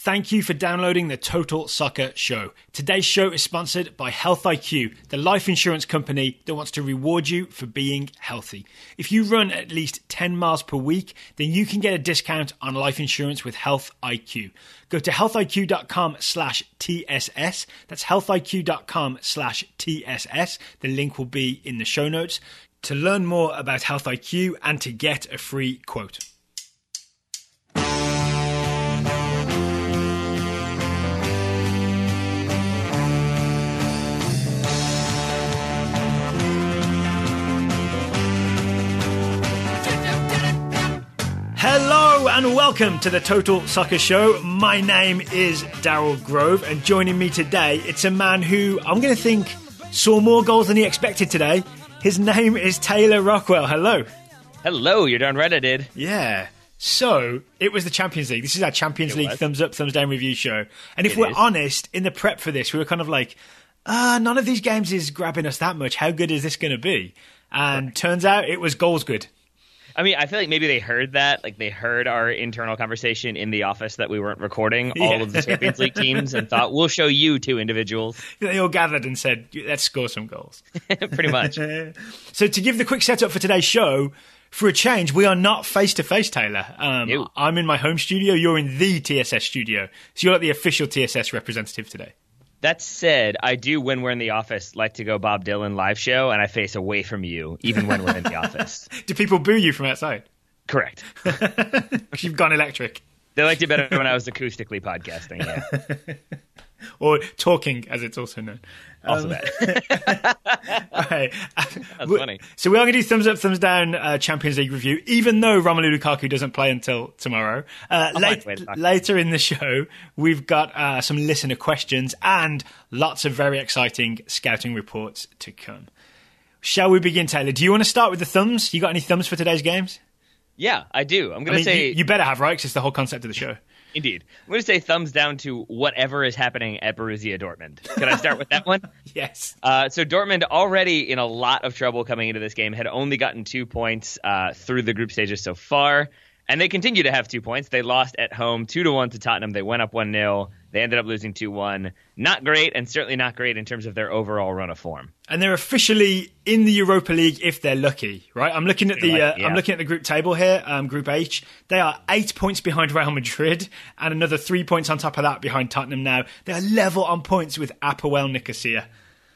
Thank you for downloading the Total Soccer Show. Today's show is sponsored by Health IQ, the life insurance company that wants to reward you for being healthy. If you run at least 10 miles per week, then you can get a discount on life insurance with Health IQ. Go to healthiq.com/TSS. That's healthiq.com/TSS. The link will be in the show notes to learn more about Health IQ and to get a free quote. Hello and welcome to the Total Soccer Show. My name is Daryl Grove, and joining me today, it's a man who I'm going to think saw more goals than he expected today. His name is Taylor Rockwell. Hello. Hello, you're darn right I did. Yeah. So, it was the Champions League. This is our Champions League thumbs up, thumbs down review show. And if we're honest, in the prep for this, we were kind of like, none of these games is grabbing us that much. How good is this going to be? And turns out it was goals good. I mean, I feel like maybe they heard that. Like, they heard our internal conversation in the office that we weren't recording all of the Champions League teams and thought, we'll show you two individuals. They all gathered and said, let's score some goals. Pretty much. So to give the quick setup for today's show, for a change, we are not face-to-face, Taylor. I'm in my home studio. You're in the TSS studio. So you're like the official TSS representative today. That said, I do, when we're in the office, like to go Bob Dylan live show, and I face away from you, even when we're in the office. Do people boo you from outside? Correct. You've gone electric. They liked it better when I was acoustically podcasting, yeah. Or talking, as it's also known. Also that. Right. That's funny. So we are going to do thumbs up, thumbs down Champions League review, even though Romelu Lukaku doesn't play until tomorrow. Later in the show, we've got some listener questions and lots of very exciting scouting reports to come. Shall we begin, Taylor? Do you want to start with the thumbs? You got any thumbs for today's games? Yeah, I do. I'm going to say... You better have, right? Because it's the whole concept of the show. Indeed. I'm going to say thumbs down to whatever is happening at Borussia Dortmund. Can I start with that one? Yes. So Dortmund, already in a lot of trouble coming into this game, had only gotten 2 points through the group stages so far. And they continue to have 2 points. They lost at home 2-1 to Tottenham. They went up 1-0. They ended up losing 2-1. Not great, and certainly not great in terms of their overall run of form. And they're officially in the Europa League if they're lucky, right? I'm looking at I'm looking at the group table here, Group H. They are 8 points behind Real Madrid, and another 3 points on top of that behind Tottenham now. They are level on points with Apoel Nicosia.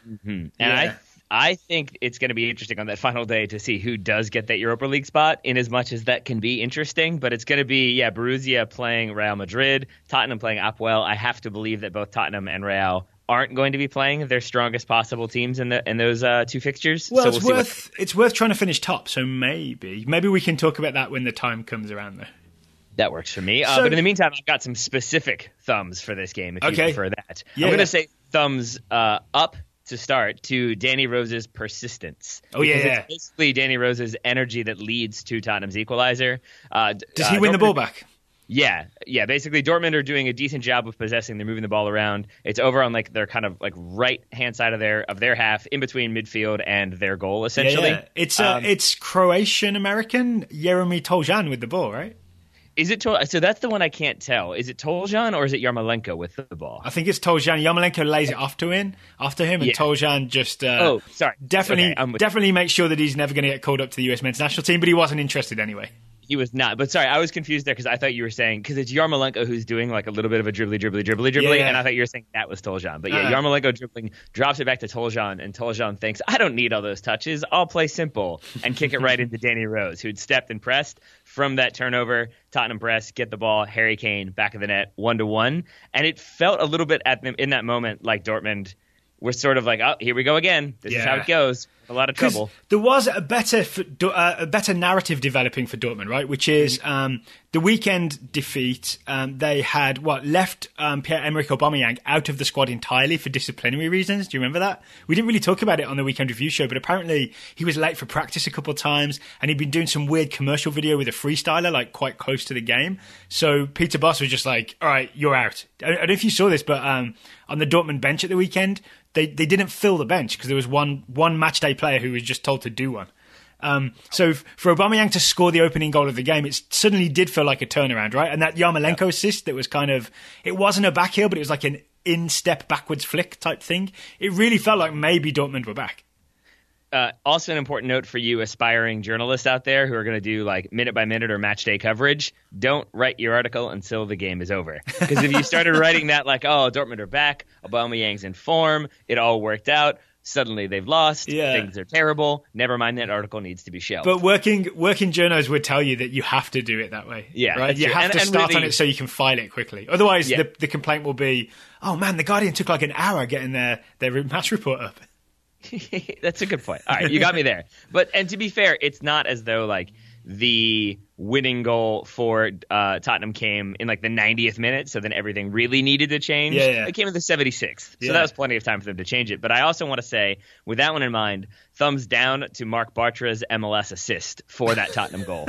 Mm-hmm. And I think it's going to be interesting on that final day to see who does get that Europa League spot, in as much as that can be interesting. But it's going to be, Borussia playing Real Madrid, Tottenham playing Apoel. I have to believe that both Tottenham and Real aren't going to be playing their strongest possible teams in those two fixtures. Well, so it's worth trying to finish top, so maybe we can talk about that when the time comes around there. That works for me. But in the meantime, I've got some specific thumbs for this game, if you prefer that. I'm going to say thumbs up to start to Danny Rose's persistence. It's basically Danny Rose's energy that leads to Tottenham's equalizer. Does he win the ball back? Yeah. Basically, Dortmund are doing a decent job of possessing. They're moving the ball around. It's over on their kind of right hand side of their half, in between midfield and their goal, essentially. Yeah. It's Croatian American Jeremy Toljan with the ball, right? Is it so? That's the one I can't tell. Is it Toljan or is it Yarmolenko with the ball? I think it's Toljan. Yarmolenko lays it after him, and Toljan just definitely makes sure that he's never going to get called up to the US men's national team. But he wasn't interested anyway. He was not. But sorry, I was confused there because I thought you were saying, because it's Yarmolenko who's doing like a little bit of a dribbly, and I thought you were saying that was Toljan. But Yarmolenko dribbling, drops it back to Toljan, and Toljan thinks, I don't need all those touches. I'll play simple, and kick it right into Danny Rose, who'd stepped and pressed. From that turnover, Tottenham press, get the ball, Harry Kane, back of the net, 1-1. And it felt a little bit in that moment like Dortmund were sort of like, oh, here we go again. This is how it goes. A lot of trouble. There was a better narrative developing for Dortmund, right? Which is the weekend defeat. They had left Pierre-Emerick Aubameyang out of the squad entirely for disciplinary reasons. Do you remember that? We didn't really talk about it on the weekend review show, but apparently he was late for practice a couple of times, and he'd been doing some weird commercial video with a freestyler, like quite close to the game. So Peter Bosz was just like, "All right, you're out." I don't know if you saw this, but on the Dortmund bench at the weekend, they didn't fill the bench because there was one match day player who was just told to do one. So for Aubameyang to score the opening goal of the game, it suddenly did feel like a turnaround, right? And that Yarmolenko assist that was kind of, it wasn't a back heel, but it was like an in-step backwards flick type thing. It really felt like maybe Dortmund were back. Also an important note for you aspiring journalists out there who are going to do like minute by minute or match day coverage, don't write your article until the game is over. Because if you started writing that like, oh, Dortmund are back, Aubameyang's in form, it all worked out, suddenly they've lost, things are terrible, never mind, that article needs to be shelved. But working journos would tell you that you have to do it that way. Yeah, right? You have to start really, on it so you can file it quickly. Otherwise, the complaint will be, oh man, the Guardian took like an hour getting their match report up. That's a good point. All right, you got me there. And to be fair, it's not as though like the winning goal for Tottenham came in like the 90th minute, so then everything really needed to change. Yeah. It came in the 76th, so that was plenty of time for them to change it. But I also want to say, with that one in mind, thumbs down to Mark Bartra's MLS assist for that Tottenham goal.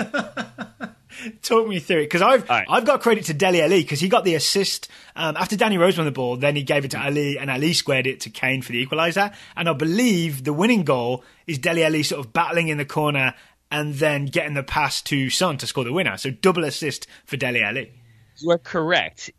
Talk me through it, because I've got credit to Dele Alli, because he got the assist after Danny Rose won the ball, then he gave it to Ali, and Ali squared it to Kane for the equaliser. And I believe the winning goal is Dele Alli sort of battling in the corner and then getting the pass to Son to score the winner. So double assist for Dele Alli. You are correct.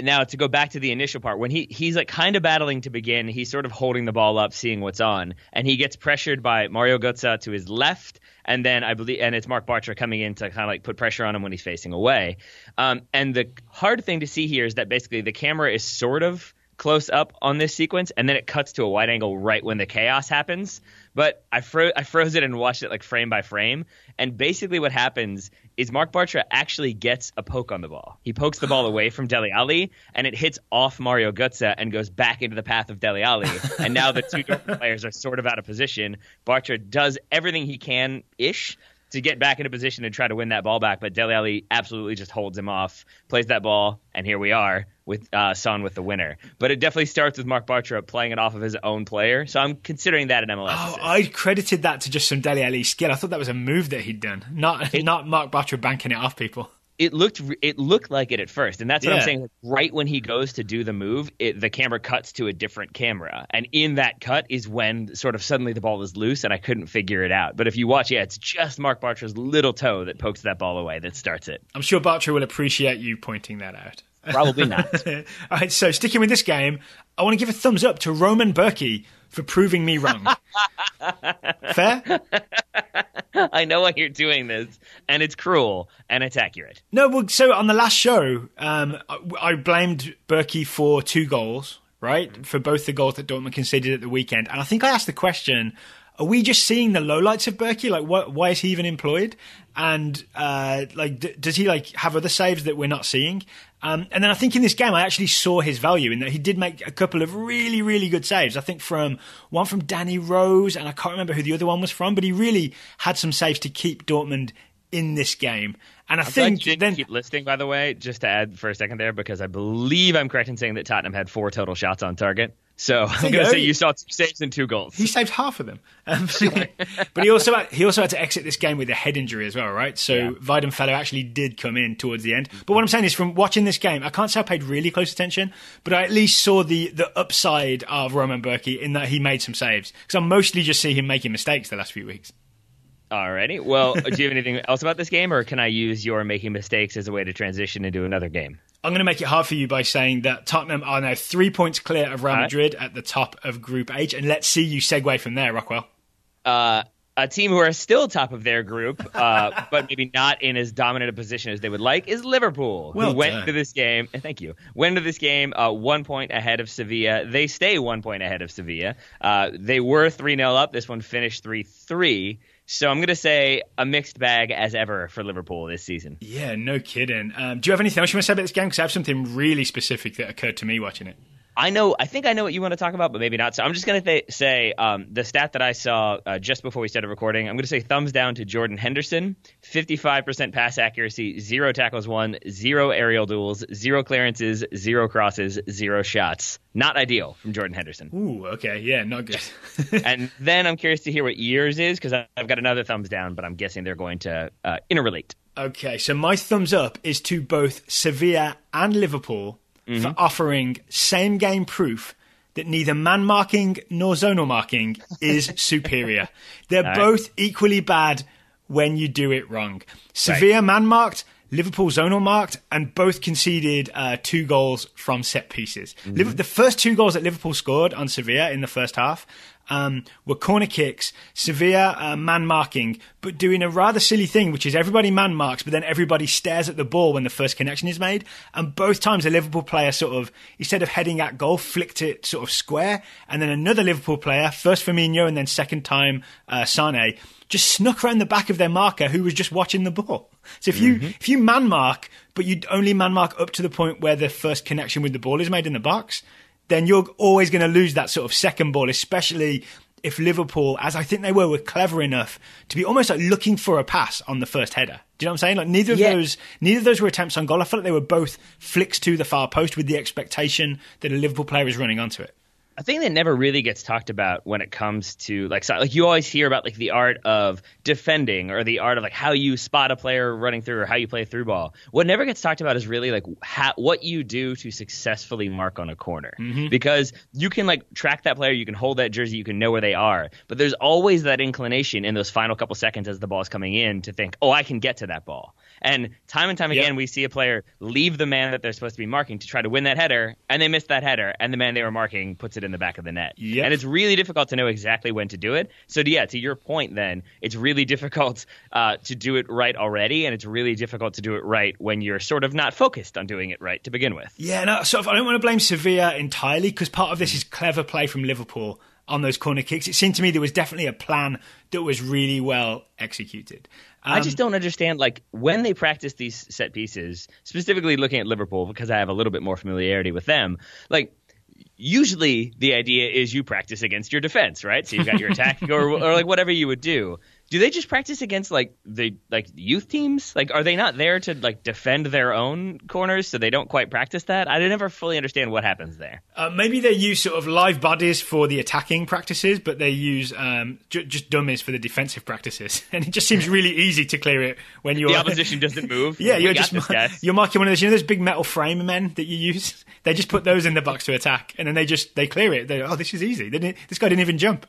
Now, to go back to the initial part, when he's like kind of battling to begin, he's sort of holding the ball up, seeing what's on, and he gets pressured by Mario Götze to his left, and then I believe, and it's Mark Bartra coming in to kind of like put pressure on him when he's facing away. And the hard thing to see here is that basically the camera is sort of close up on this sequence, and then it cuts to a wide angle right when the chaos happens. But I froze it and watched it like frame by frame. And basically what happens is Mark Bartra actually gets a poke on the ball. He pokes the ball away from Dele Alli, and it hits off Mario Götze and goes back into the path of Dele Alli. And now the two Dortmund players are sort of out of position. Bartra does everything he can-ish to get back into position and try to win that ball back, but Dele Alli absolutely just holds him off, plays that ball, and here we are with Son with the winner. But it definitely starts with Mark Bartra playing it off of his own player, so I'm considering that an MLS assist. I credited that to just some Dele Alli skill. I thought that was a move that he'd done, not Mark Bartra banking it off people. It looked like it at first, and that's what I'm saying. Right when he goes to do the move, the camera cuts to a different camera, and in that cut is when sort of suddenly the ball is loose, and I couldn't figure it out. But if you watch, it's just Mark Bartra's little toe that pokes that ball away that starts it. I'm sure Bartra will appreciate you pointing that out. Probably not. All right, so sticking with this game, I want to give a thumbs up to Roman Berkey for proving me wrong. Fair? I know why you're doing this, and it's cruel, and it's accurate. No, well, so on the last show, I blamed Berkey for 2 goals, right? Mm-hmm. For both the goals that Dortmund conceded at the weekend. And I think I asked the question, are we just seeing the lowlights of Berkey? Like, why is he even employed? And does he have other saves that we're not seeing? And then I think in this game, I actually saw his value in that he did make a couple of really, really good saves. I think one from Danny Rose, and I can't remember who the other one was from, but he really had some saves to keep Dortmund in this game. And I think you didn't keep listing, by the way, just to add for a second there, because I believe I'm correct in saying that Tottenham had 4 total shots on target. So I'm going to say you saw 2 saves and 2 goals. He saved half of them. But he also had to exit this game with a head injury as well, right? So Weidenfeller actually did come in towards the end. But what I'm saying is, from watching this game, I can't say I paid really close attention, but I at least saw the upside of Roman Berkey in that he made some saves. Because I mostly just see him making mistakes the last few weeks. Alrighty. Well, do you have anything else about this game, or can I use your making mistakes as a way to transition into another game? I'm going to make it hard for you by saying that Tottenham are now 3 points clear of Real Madrid at the top of Group H, and let's see you segue from there, Rockwell. A team who are still top of their group, but maybe not in as dominant a position as they would like, is Liverpool, who went into this game. Thank you. Went into this game 1 point ahead of Sevilla. They stay 1 point ahead of Sevilla. They were 3-0 up. This one finished 3-3. So I'm going to say a mixed bag as ever for Liverpool this season. Yeah, no kidding. Do you have anything else you want to say about this game? Because I have something really specific that occurred to me watching it. I think I know what you want to talk about, but maybe not. So I'm just going to say the stat that I saw just before we started recording. I'm going to say thumbs down to Jordan Henderson. 55% pass accuracy, 0 tackles won, 0 aerial duels, 0 clearances, 0 crosses, 0 shots. Not ideal from Jordan Henderson. Ooh, okay. Yeah, not good. And then I'm curious to hear what yours is, because I've got another thumbs down, but I'm guessing they're going to interrelate. Okay, so my thumbs up is to both Sevilla and Liverpool for offering same game proof that neither man marking nor zonal marking is superior. They're both equally bad when you do it wrong. Sevilla man marked, Liverpool zonal marked, and both conceded 2 goals from set pieces. The first 2 goals that Liverpool scored on Sevilla in the first half were corner kicks. Sevilla man marking, but doing a rather silly thing, which is everybody man marks, but then everybody stares at the ball when the first connection is made. And both times a Liverpool player sort of, instead of heading at goal, flicked it sort of square. And then another Liverpool player, first Firmino and then second time Sane, just snuck around the back of their marker who was just watching the ball. So if you man mark, but you only man mark up to the point where the first connection with the ball is made in the box, then you're always going to lose that sort of second ball, especially if Liverpool, as I think they were clever enough to be almost like looking for a pass on the first header. Do you know what I'm saying? Like neither of those were attempts on goal. I felt like they were both flicks to the far post with the expectation that a Liverpool player was running onto it. A thing that never really gets talked about when it comes to like you always hear about like the art of defending or the art of like how you spot a player running through or how you play a through ball. What never gets talked about is really like what you do to successfully mark on a corner, because you can like track that player, you can hold that jersey, you can know where they are, but there's always that inclination in those final couple seconds as the ball's coming in to think, oh, I can get to that ball. And time again, we see a player leave the man that they're supposed to be marking to try to win that header, and they miss that header, and the man they were marking puts it in the back of the net. Yep. And it's really difficult to know exactly when to do it. So, yeah, to your point then, it's really difficult to do it right already, and it's really difficult to do it right when you're sort of not focused on doing it right to begin with. Yeah, no, sort of, I don't want to blame Sevilla entirely, because part of this is clever play from Liverpool on those corner kicks. It seemed to me there was definitely a plan that was really well executed. I just don't understand, like, when they practice these set pieces, specifically looking at Liverpool, because I have a little bit more familiarity with them, like, usually the idea is you practice against your defense, right? So you've got your attack or like whatever you would do. Do they just practice against like the youth teams? Like, are they not there to like defend their own corners, so they don't quite practice that? I never fully understand what happens there. Maybe they use sort of live bodies for the attacking practices, but they use just dummies for the defensive practices. And it just seems really easy to clear it when the opposition doesn't move. Yeah, you're marking one of those. You know those big metal frame men that you use? They just put those in the box to attack, and then they clear it. This is easy. This guy didn't even jump.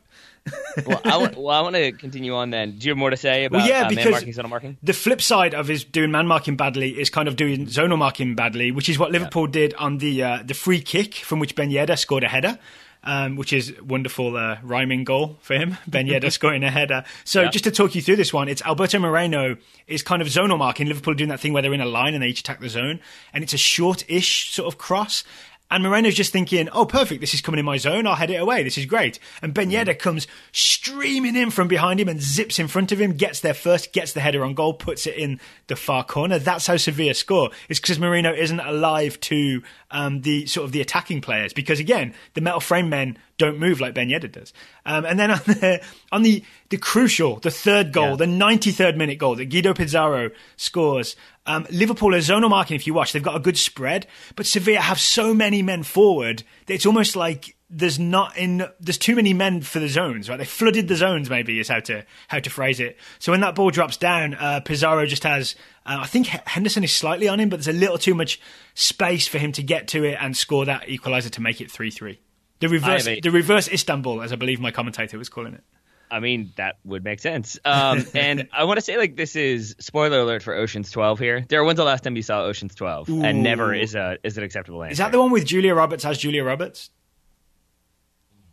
I want to continue on then. Do you have more to say about man marking, zonal marking? The flip side of his doing man marking badly is kind of doing zonal marking badly, which is what Liverpool did on the free kick from which Ben Yedder scored a header, which is wonderful rhyming goal for him. Ben Yedder scoring a header. So just to talk you through this one, it's Alberto Moreno is kind of zonal marking. Liverpool doing that thing where they're in a line and they each attack the zone, and it's a short-ish sort of cross. And Moreno's just thinking, oh, perfect, this is coming in my zone, I'll head it away, this is great. And Ben Yedder comes streaming in from behind him and zips in front of him, gets there first, gets the header on goal, puts it in the far corner. That's how Sevilla score. It's because Moreno isn't alive to the sort of the attacking players, because, again, the metal frame men don't move like Ben Yedder does. And then on the crucial, the third goal, the 93rd minute goal that Guido Pizarro scores, Liverpool are zonal marking, if you watch. They've got a good spread, but Sevilla have so many men forward that it's almost like there's too many men for the zones, right? They flooded the zones, maybe, is how to phrase it. So when that ball drops down, Pizarro just has, I think Henderson is slightly on him, but there's a little too much space for him to get to it and score that equaliser to make it 3-3. The reverse Istanbul, as I believe my commentator was calling it. I mean, that would make sense. And I want to say, like, this is spoiler alert for Ocean's 12 here. Darryl, when's the last time you saw Ocean's 12? Ooh. And never is an acceptable answer. Is that the one with Julia Roberts as Julia Roberts?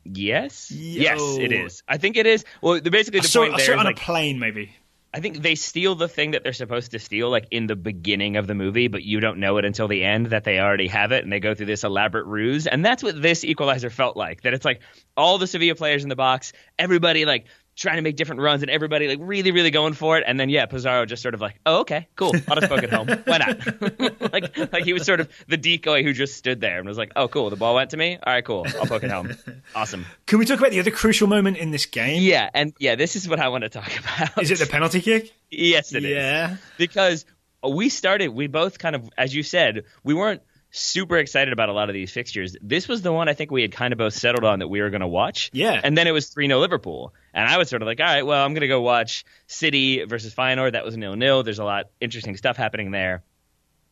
Yes. Yes, it is. I think it is. Well, basically the point there is, I saw it on a plane, maybe. I think they steal the thing that they're supposed to steal, like, in the beginning of the movie, but you don't know it until the end that they already have it, and they go through this elaborate ruse. And that's what this equalizer felt like, that it's like all the Sevilla players in the box, everybody, like, trying to make different runs, and everybody, like, really, really going for it. And then, Pizarro just sort of like, oh, okay, cool, I'll just poke it home. Why not? like he was sort of the decoy who just stood there and was like, oh, cool, the ball went to me? All right, cool, I'll poke it home. Awesome. Can we talk about the other crucial moment in this game? Yeah, this is what I want to talk about. Is it the penalty kick? Yes, it is. Yeah. Because we both kind of, as you said, we weren't super excited about a lot of these fixtures. This was the one I think we had kind of both settled on that we were going to watch. Yeah. And then it was 3-0 Liverpool. And I was sort of like, all right, well, I'm going to go watch City versus Feyenoord. That was 0-0. There's a lot interesting stuff happening there.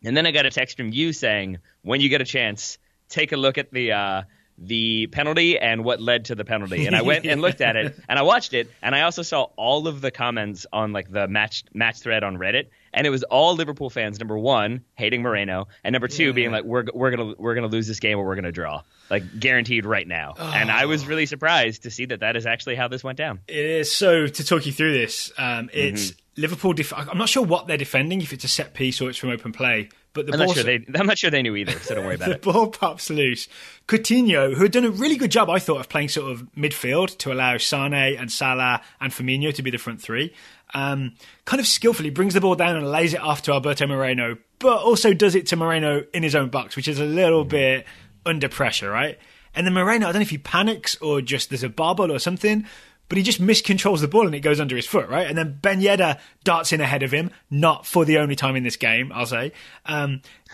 And then I got a text from you saying, when you get a chance, take a look at the the penalty and what led to the penalty. And I went and looked at it, and I watched it, and I also saw all of the comments on like the match thread on Reddit, and it was all Liverpool fans. Number one, hating Moreno, and number two, being like, we're gonna lose this game or we're gonna draw, like guaranteed right now. And I was really surprised to see that is actually how this went down. It is. So to talk you through this, it's Liverpool. I'm not sure what they're defending, if it's a set piece or it's from open play. But I'm not sure they knew either, so don't worry about it. The ball pops loose. Coutinho, who had done a really good job, I thought, of playing sort of midfield to allow Sane and Salah and Firmino to be the front three, kind of skillfully brings the ball down and lays it off to Alberto Moreno, but also does it to Moreno in his own box, which is a little bit under pressure, right? And then Moreno, I don't know if he panics or just there's a bobble or something, but he just miscontrols the ball and it goes under his foot, right? And then Ben Yedder darts in ahead of him, not for the only time in this game, I'll say.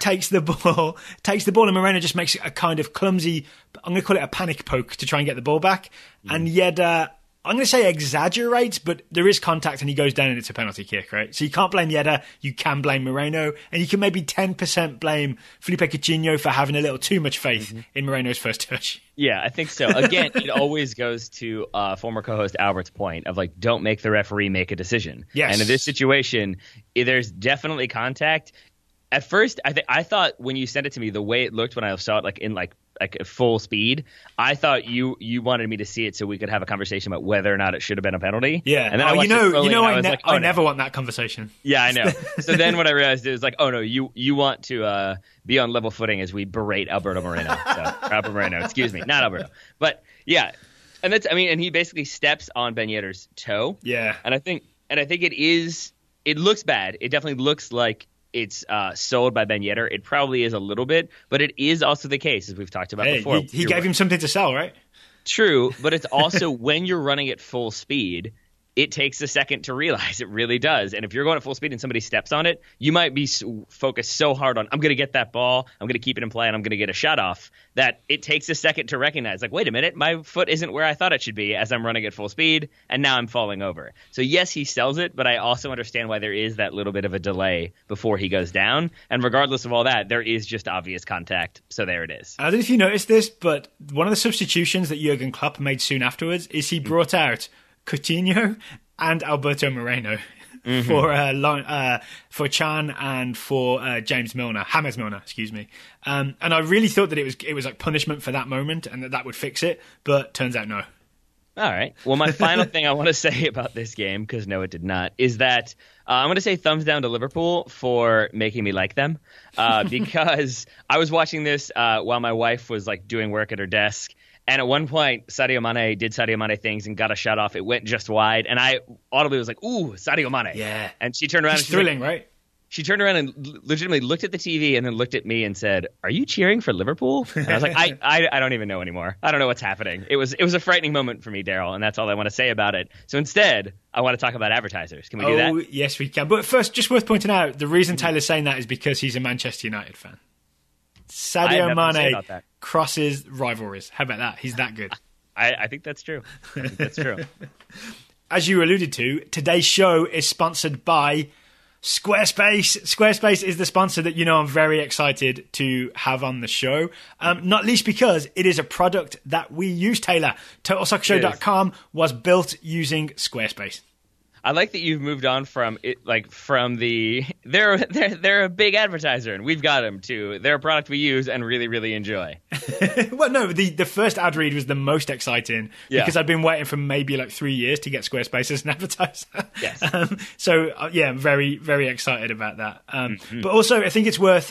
Takes the ball, and Moreno just makes a kind of clumsy, I'm going to call it a panic poke to try and get the ball back. And Yedder, I'm going to say exaggerates, but there is contact and he goes down and it's a penalty kick, right? So you can't blame Yedder, you can blame Moreno, and you can maybe 10% blame Felipe Coutinho for having a little too much faith in Moreno's first touch. Yeah, I think so. Again, it always goes to former co-host Albert's point of like, don't make the referee make a decision. Yes. And in this situation, there's definitely contact. At first, I thought when you sent it to me, the way it looked when I saw it like in like full speed, I thought you wanted me to see it so we could have a conversation about whether or not it should have been a penalty. Yeah. And then I never want that conversation. Yeah, I know. So then what I realized is like, oh no, you want to be on level footing as we berate Alberto Moreno. Alberto Moreno, excuse me, not Alberto. But yeah, and and he basically steps on Ben Yedder's toe. Yeah. And I think it looks bad. It definitely looks like it's sold by Ben Yedder. It probably is a little bit, but it is also the case, as we've talked about before. He gave him something to sell, right? True, but it's also when you're running at full speed, it takes a second to realize. It really does. And if you're going at full speed and somebody steps on it, you might be focused so hard on, I'm going to get that ball, I'm going to keep it in play, and I'm going to get a shot off, that it takes a second to recognize, like, wait a minute, my foot isn't where I thought it should be as I'm running at full speed, and now I'm falling over. So yes, he sells it, but I also understand why there is that little bit of a delay before he goes down. And regardless of all that, there is just obvious contact. So there it is. I don't know if you noticed this, but one of the substitutions that Jurgen Klopp made soon afterwards is he brought out Coutinho and Alberto Moreno for Chan and for James Milner, excuse me. And I really thought that it was like punishment for that moment and that would fix it, but turns out no. All right. Well, my final thing I want to say about this game, because no, it did not, is that I'm going to say thumbs down to Liverpool for making me like them, because I was watching this while my wife was like doing work at her desk. And at one point, Sadio Mane did Sadio Mane things and got a shot off. It went just wide. And I audibly was like, ooh, Sadio Mane. Yeah. And she turned around. It's thrilling, right? She turned around and legitimately looked at the TV and then looked at me and said, are you cheering for Liverpool? And I was like, I don't even know anymore. I don't know what's happening. It was a frightening moment for me, Daryl, and that's all I want to say about it. So instead, I want to talk about advertisers. Can we do that? Oh, yes, we can. But first, just worth pointing out, the reason Taylor's saying that is because he's a Manchester United fan. Sadio Mane crosses rivalries. How about that? He's that good. I think that's true. As you alluded to, today's show is sponsored by Squarespace. Squarespace is the sponsor that I'm very excited to have on the show. Not least because it is a product that we use, Taylor. TotalSoccerShow.com was built using Squarespace. I like that you've moved on from it, like from the they're a big advertiser and we've got them to they're a product we use and really really enjoy. Well, no, the first ad read was the most exciting because I'd been waiting for maybe like 3 years to get Squarespace as an advertiser. Yes. I'm very very excited about that. But also I think it's worth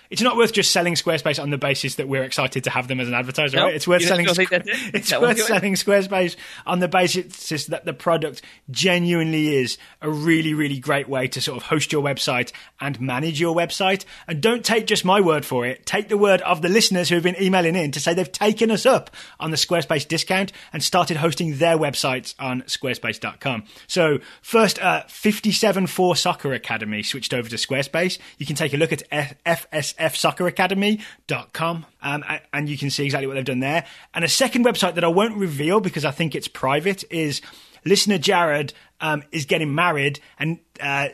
it's not worth just selling Squarespace on the basis that we're excited to have them as an advertiser. Right? It's worth selling. It's worth selling Squarespace on the basis that the product genuinely is a really, really great way to sort of host your website and manage your website. And don't take just my word for it. Take the word of the listeners who have been emailing in to say they've taken us up on the Squarespace discount and started hosting their websites on squarespace.com. So first, 57-4 Soccer Academy switched over to Squarespace. You can take a look at fsfsocceracademy.com and you can see exactly what they've done there. And a second website that I won't reveal because I think it's private is listener Jared is getting married, and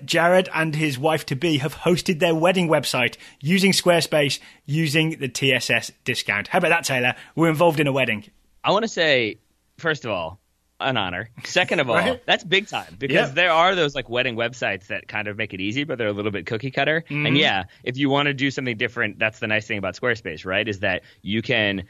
Jared and his wife-to-be have hosted their wedding website using Squarespace, using the TSS discount. How about that, Taylor? We're involved in a wedding. I want to say, first of all, an honor. Second of all, Right? That's big time, because there are those like wedding websites that kind of make it easy, but they're a little bit cookie cutter. Mm-hmm. And yeah, if you want to do something different, that's the nice thing about Squarespace, right? Is that you can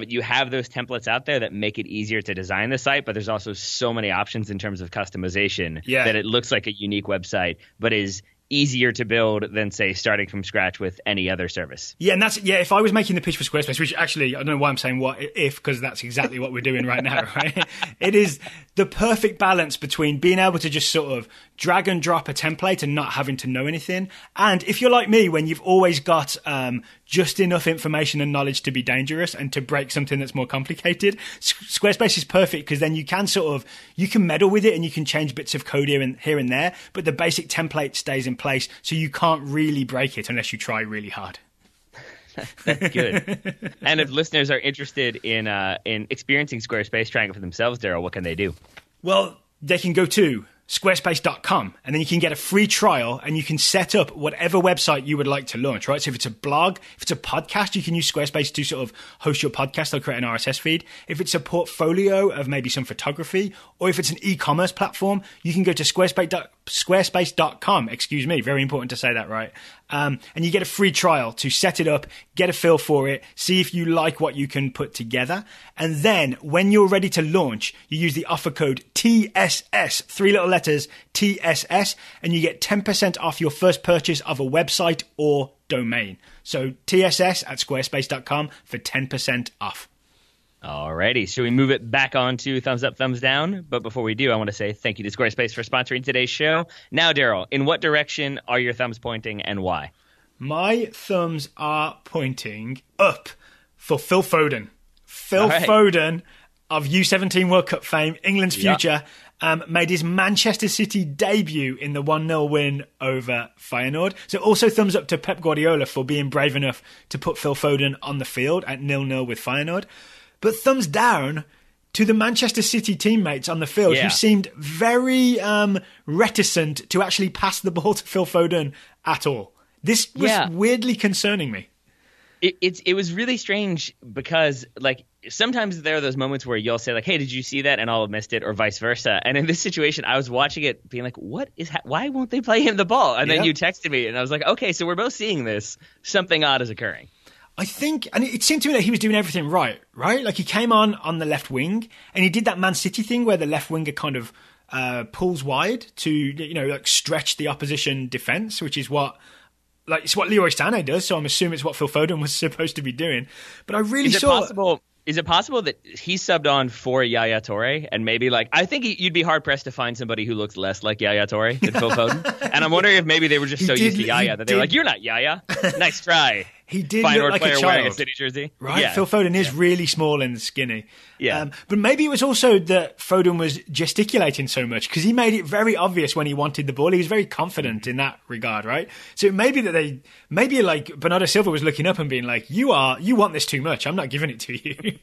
you have those templates out there that make it easier to design the site, but there's also so many options in terms of customization that it looks like a unique website, but is easier to build than, say, starting from scratch with any other service. Yeah, and if I was making the pitch for Squarespace, which actually, I don't know why I'm saying what if, because that's exactly what we're doing right now, right? It is the perfect balance between being able to just sort of drag and drop a template and not having to know anything. And if you're like me, when you've always got just enough information and knowledge to be dangerous and to break something that's more complicated, Squarespace is perfect, because then you can you can meddle with it and you can change bits of code here and there, but the basic template stays in place, so you can't really break it unless you try really hard. That's good. And if listeners are interested in experiencing Squarespace, trying it for themselves, Daryl, what can they do? Well, they can go to squarespace.com, and then you can get a free trial, and you can set up whatever website you would like to launch, right? So if it's a blog, if it's a podcast, you can use Squarespace to sort of host your podcast or create an RSS feed. If it's a portfolio of maybe some photography, or if it's an e-commerce platform, you can go to squarespace.com, excuse me, very important to say that right. And you get a free trial to set it up, get a feel for it, see if you like what you can put together. And then when you're ready to launch, you use the offer code TSS, 3 little letters, TSS, and you get 10% off your first purchase of a website or domain. So TSS at squarespace.com for 10% off. Alrighty, should we move it back on to thumbs up, thumbs down? But before we do, I want to say thank you to Squarespace for sponsoring today's show. Now, Daryl, in what direction are your thumbs pointing, and why? My thumbs are pointing up for Phil Foden. Foden of U17 World Cup fame, England's future, made his Manchester City debut in the 1-0 win over Feyenoord. So also thumbs up to Pep Guardiola for being brave enough to put Phil Foden on the field at 0-0 with Feyenoord. But thumbs down to the Manchester City teammates on the field who seemed very reticent to actually pass the ball to Phil Foden at all. This was weirdly concerning me. It was really strange, because like sometimes there are those moments where you'll say like, hey, did you see that? And I'll have missed it, or vice versa. And in this situation, I was watching it being like, why won't they play him the ball? And then you texted me and I was like, okay, so we're both seeing this. Something odd is occurring. I think, and it seemed to me that he was doing everything right? Like he came on the left wing, and he did that Man City thing where the left winger kind of pulls wide to, stretch the opposition defence, which is it's what Leroy Sané does. So I'm assuming it's what Phil Foden was supposed to be doing. But I really Is it possible that he subbed on for Yaya Toure, and maybe I think you'd be hard pressed to find somebody who looks less like Yaya Toure than Phil Foden? And I'm wondering if maybe they were just used to Yaya that they were like, you're not Yaya. Nice try. He did Feyenoord look like player a child. Wearing a City jersey. Right? Yeah. Phil Foden is really small and skinny. Yeah. But maybe it was also that Foden was gesticulating so much, because he made it very obvious when he wanted the ball. He was very confident in that regard, right? So maybe that maybe Bernardo Silva was looking up and being like, you want this too much. I'm not giving it to you.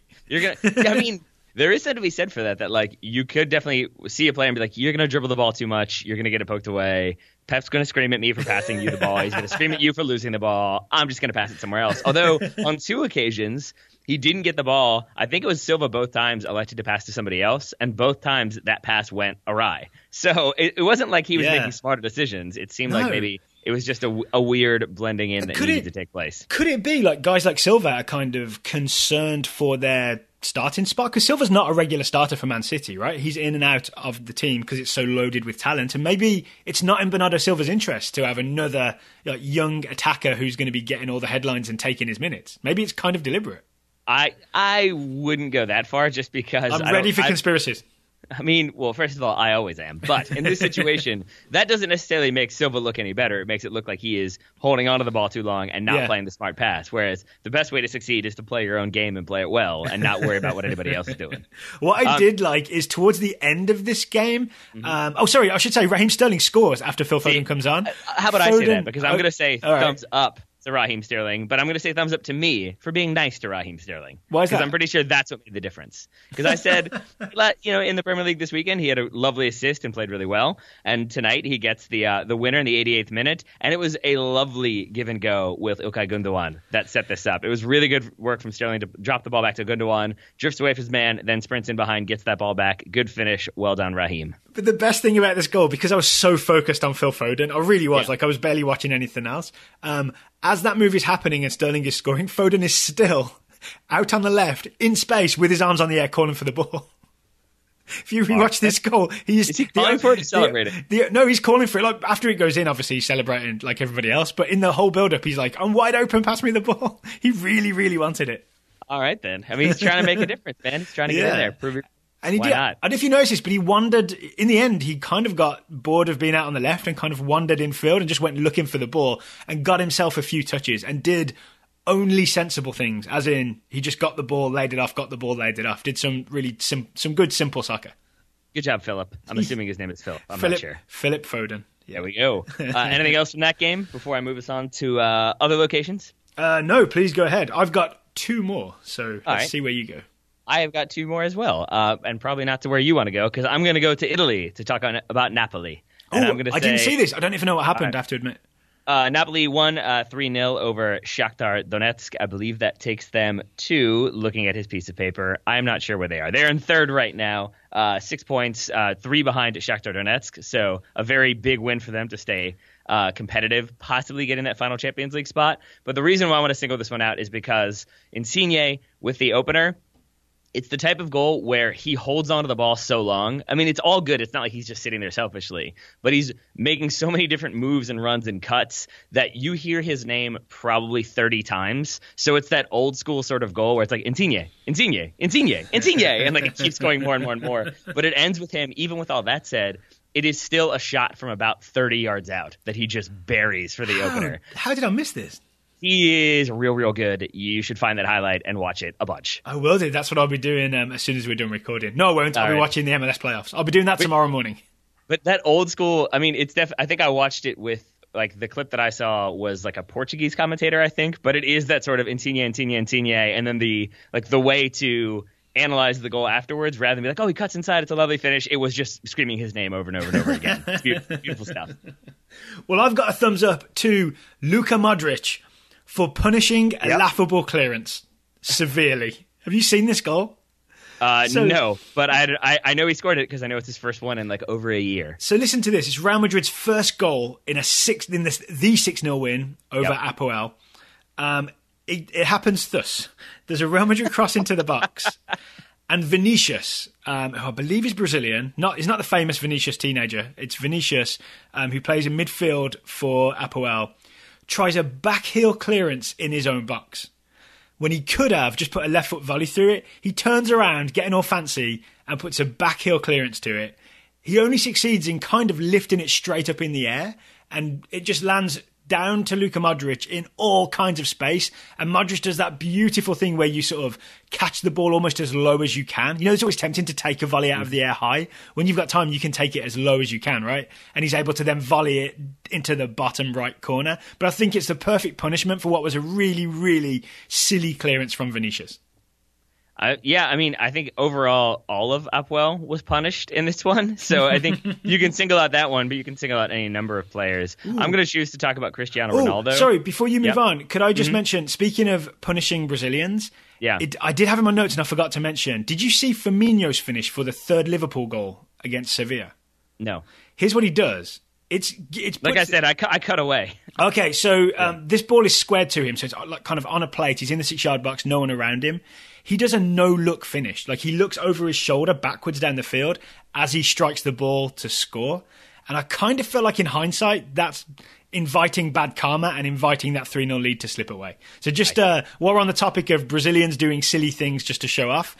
I mean, there is something to be said for that you could definitely see a player and be like, you're going to dribble the ball too much. You're going to get it poked away. Pep's going to scream at me for passing you the ball. He's going to scream at you for losing the ball. I'm just going to pass it somewhere else. Although on 2 occasions, he didn't get the ball. I think it was Silva both times elected to pass to somebody else, and both times that pass went awry. So it wasn't like he was making smarter decisions. It seemed like maybe it was just a weird blending in that needed to take place. Could it be like guys like Silva are kind of concerned for their starting spot? Because Silva's not a regular starter for Man City, right? He's in and out of the team because it's so loaded with talent, and maybe it's not in Bernardo Silva's interest to have another young attacker who's going to be getting all the headlines and taking his minutes. Maybe it's kind of deliberate. I wouldn't go that far, just because I'm ready for conspiracies. I mean, well, first of all, I always am. But in this situation, that doesn't necessarily make Silva look any better. It makes it look like he is holding onto the ball too long and not playing the smart pass. Whereas the best way to succeed is to play your own game and play it well and not worry about what anybody else is doing. What I did like is towards the end of this game. I should say Raheem Sterling scores after Phil Foden comes on. How about I say that? Because I'm going to say thumbs up to Raheem Sterling, but I'm going to say thumbs up to me for being nice to Raheem Sterling. Why is that? Because I'm pretty sure that's what made the difference. Because I said, in the Premier League this weekend, he had a lovely assist and played really well. And tonight he gets the winner in the 88th minute, and it was a lovely give and go with Ilkay Gundogan that set this up. It was really good work from Sterling to drop the ball back to Gundogan, drifts away from his man, then sprints in behind, gets that ball back. Good finish. Well done, Raheem. But the best thing about this goal, because I was so focused on Phil Foden, I really was, I was barely watching anything else. As that move is happening and Sterling is scoring, Foden is still out on the left in space with his arms on the air calling for the ball. If you rewatch this goal, is he calling for it to celebrate it? No, he's calling for it. Like after it goes in, obviously he's celebrating like everybody else. But in the whole build-up, he's like, "I'm wide open, pass me the ball." He really, really wanted it. All right, then. I mean, he's trying to make a difference, man. He's trying to get in there. Prove it. And Why not? I don't know if you noticed this, but he wandered, in the end, he kind of got bored of being out on the left and kind of wandered in field and just went looking for the ball and got himself a few touches and did only sensible things, as in he just got the ball, laid it off, did some really some good simple soccer. Good job, Philip. I'm assuming his name is Philip. I'm not sure. Philip Foden. Yeah. There we go. Anything else from that game before I move us on to other locations? No, please go ahead. I've got two more, so let's see where you go. I have got two more as well, and probably not to where you want to go, because I'm going to go to Italy to talk about Napoli. And I'm I didn't see this. I don't even know what happened, I have to admit. Napoli won 3-0 over Shakhtar Donetsk. I believe that takes them to, looking at his piece of paper, I'm not sure where they are. They're in third right now, 6 points, 3 behind Shakhtar Donetsk. So a very big win for them to stay competitive, possibly get in that final Champions League spot. But the reason why I want to single this one out is because Insigne, with the opener, it's the type of goal where he holds onto the ball so long. I mean, it's all good. It's not like he's just sitting there selfishly, but he's making so many different moves and runs and cuts that you hear his name probably 30 times. So it's that old school sort of goal where it's like Insigne, Insigne, Insigne, Insigne, and like it keeps going more and more and more. But it ends with him. Even with all that said, it is still a shot from about 30 yards out that he just buries for the opener. How did I miss this? He is real, real good. You should find that highlight and watch it a bunch. I will do. That's what I'll be doing as soon as we're done recording. No, I won't. I'll be watching the MLS playoffs. I'll be doing that tomorrow morning. But that old school, I mean, it's I think I watched it with, like, the clip that I saw was like a Portuguese commentator, I think. But it is that sort of Insigne, and then the way to analyze the goal afterwards, rather than be like, oh, he cuts inside, it's a lovely finish. It was just screaming his name over and over and over again. It's beautiful, beautiful stuff. Well, I've got a thumbs up to Luka Modric for punishing a laughable clearance severely. Have you seen this goal? No, but I know he scored it because I know it's his first one in like over a year. So listen to this. It's Real Madrid's first goal in the 6-0 win over Apoel. It happens thus. There's a Real Madrid cross into the box, and Vinicius, who I believe is Brazilian, he's not the famous Vinicius teenager. It's Vinicius, who plays in midfield for Apoel, tries a backheel clearance in his own box. When he could have just put a left foot volley through it, he turns around, getting all fancy, and puts a backheel clearance to it. He only succeeds in kind of lifting it straight up in the air, and it just lands down to Luka Modric in all kinds of space. And Modric does that beautiful thing where you sort of catch the ball almost as low as you can. You know, it's always tempting to take a volley out of the air high. When you've got time, you can take it as low as you can, right? And he's able to then volley it into the bottom right corner. But I think it's the perfect punishment for what was a really, really silly clearance from Vinicius. I mean, I think overall all of Apoel was punished in this one. So I think you can single out that one, but you can single out any number of players. Ooh. I'm going to choose to talk about Cristiano Ronaldo. Sorry, before you move on, could I just mention, speaking of punishing Brazilians, I did have in my notes and I forgot to mention, did you see Firmino's finish for the third Liverpool goal against Sevilla? No. Here's what he does. It's like I said, I cut away. Okay, so this ball is squared to him, so it's like kind of on a plate. He's in the 6-yard box, no one around him. He does a no-look finish. Like, he looks over his shoulder backwards down the field as he strikes the ball to score. And I kind of feel like, in hindsight, that's inviting bad karma and inviting that 3-0 lead to slip away. So just while we're on the topic of Brazilians doing silly things just to show off,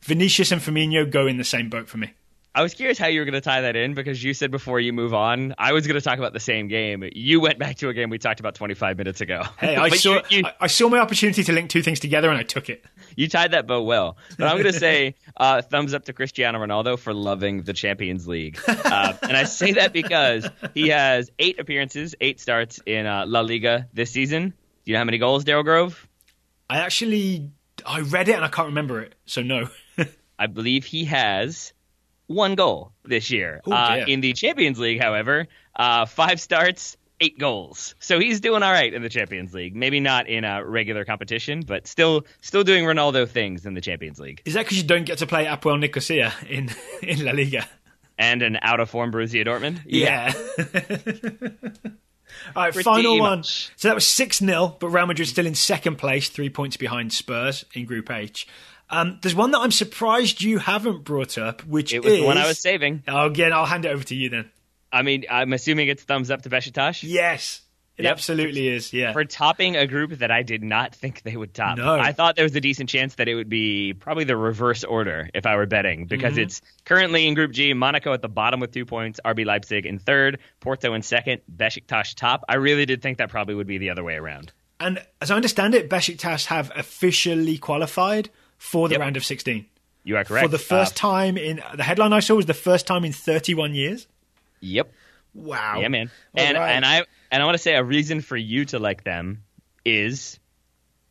Vinicius and Firmino go in the same boat for me. I was curious how you were going to tie that in, because you said before you move on, I was going to talk about the same game. You went back to a game we talked about 25 minutes ago. Hey, I saw my opportunity to link two things together and I took it. You tied that bow well. But I'm going to say thumbs up to Cristiano Ronaldo for loving the Champions League. And I say that because he has 8 appearances, 8 starts in La Liga this season. Do you know how many goals, Daryl Grove? I read it and I can't remember it, so no. I believe he has 1 goal this year. In the Champions League, however, 5 starts, 8 goals. So he's doing all right in the Champions League. Maybe not in a regular competition, but still doing Ronaldo things in the Champions League. Is that because you don't get to play Apoel Nicosia in La Liga? And an out-of-form Borussia Dortmund? Yeah. All right, final one. So that was 6-0, but Real Madrid still in second place, 3 points behind Spurs in Group H. There's one that I'm surprised you haven't brought up, which is... It was the one I was saving. Again, I'll hand it over to you then. I mean, I'm assuming it's thumbs up to Besiktas? Yes, it absolutely is, yeah. For topping a group that I did not think they would top. No. I thought there was a decent chance that it would be probably the reverse order if I were betting, because it's currently in Group G, Monaco at the bottom with 2 points, RB Leipzig in third, Porto in second, Besiktas top. I really did think that probably would be the other way around. And as I understand it, Besiktas have officially qualified for the round of 16. You are correct. For the first time the headline I saw was the first time in 31 years. Yep. Wow. Yeah, man. And I want to say a reason for you to like them is,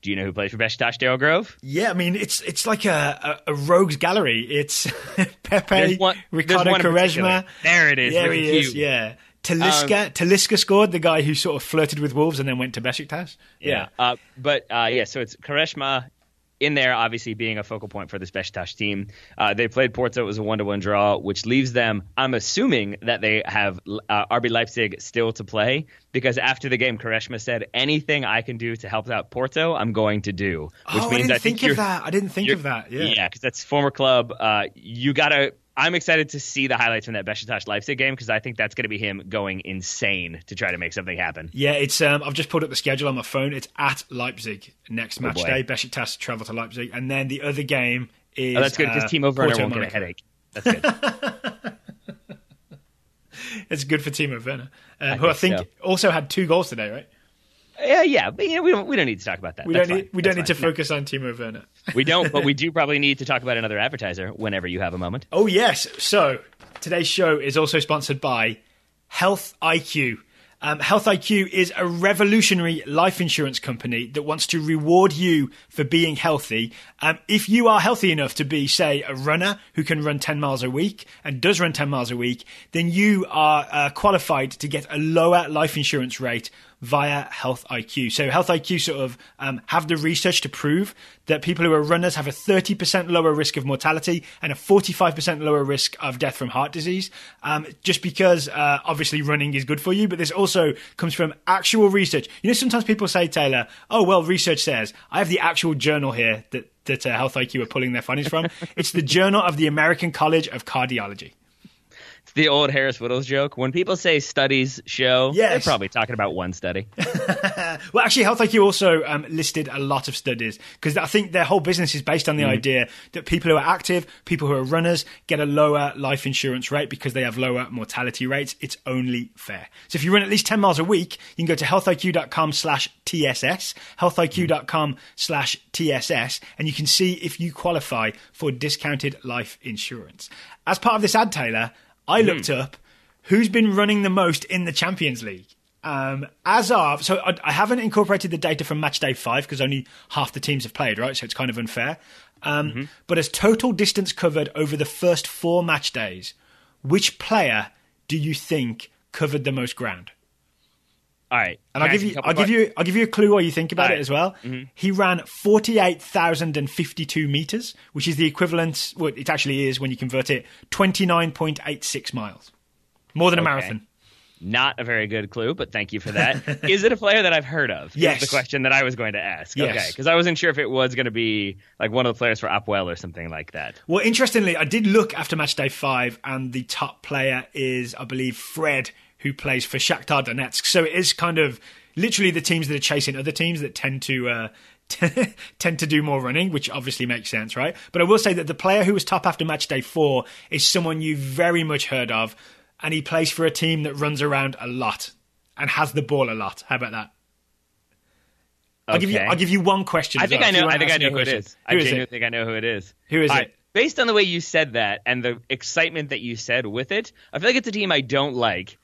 do you know who plays for Besiktas, Daryl Grove? Yeah, I mean, it's like a rogues gallery. It's Pepe, Ricardo Quaresma. There it is. There he is, yeah. Talisca scored, the guy who sort of flirted with Wolves and then went to Besiktas. Yeah. So it's Quaresma in there, obviously being a focal point for this Besiktas team. They played Porto. It was a 1-1 draw, which leaves them, I'm assuming that they have RB Leipzig still to play, because after the game, Quaresma said, anything I can do to help out Porto, I'm going to do. Which means I didn't think of that. I didn't think of that. Yeah, because that's former club. I'm excited to see the highlights from that Besiktas Leipzig game, because I think that's going to be him going insane to try to make something happen. Yeah, it's I've just pulled up the schedule on my phone. It's at Leipzig next match day. Besiktas travel to Leipzig, and then the other game is. Oh, that's good, because Timo Werner won't get a headache. That's good. It's good for Timo Werner, who I think also had 2 goals today, right? Yeah, but we don't need to talk about that. We don't need to focus on Timo Werner. We don't, but we do probably need to talk about another advertiser whenever you have a moment. Oh yes. So today's show is also sponsored by Health IQ. Health IQ is a revolutionary life insurance company that wants to reward you for being healthy. If you are healthy enough to be, say, a runner who can run 10 miles a week and does run 10 miles a week, then you are qualified to get a lower life insurance rate via Health IQ. So Health IQ sort of have the research to prove that people who are runners have a 30% lower risk of mortality and a 45% lower risk of death from heart disease, just because obviously running is good for you, but this also comes from actual research. You know, sometimes people say, Taylor, oh, well, research says. I have the actual journal here that Health IQ are pulling their findings from. It's the Journal of the American College of Cardiology. It's the old Harris Whittles joke. When people say studies show, they're probably talking about one study. Well, actually, Health IQ also listed a lot of studies, because I think their whole business is based on the idea that people who are active, people who are runners, get a lower life insurance rate because they have lower mortality rates. It's only fair. So if you run at least 10 miles a week, you can go to healthiq.com/TSS, healthiq.com/TSS, and you can see if you qualify for discounted life insurance. As part of this ad, Taylor, I looked up who's been running the most in the Champions League. I haven't incorporated the data from match day 5 because only half the teams have played, right? So it's kind of unfair. But as total distance covered over the first 4 match days, which player do you think covered the most ground? All right. And I'll give you a clue while you think about it as well. He ran 48,052 meters, which is the equivalent, well, it actually is when you convert it, 29.86 miles. More than a marathon. Not a very good clue, but thank you for that. Is it a player that I've heard of? Yes. Is the question that I was going to ask. Yes. Okay, because I wasn't sure if it was going to be like one of the players for Apoel or something like that. Well, interestingly, I did look after match day 5, and the top player is, I believe, Fred, who plays for Shakhtar Donetsk. So it is kind of literally the teams that are chasing other teams that tend to do more running, which obviously makes sense, right? But I will say that the player who was top after match day 4 is someone you've very much heard of, and he plays for a team that runs around a lot and has the ball a lot. How about that? Okay. I'll give you one question. I think I know who it is. I genuinely think I know who it is. Who is it? Based on the way you said that and the excitement that you said with it, I feel like it's a team I don't like.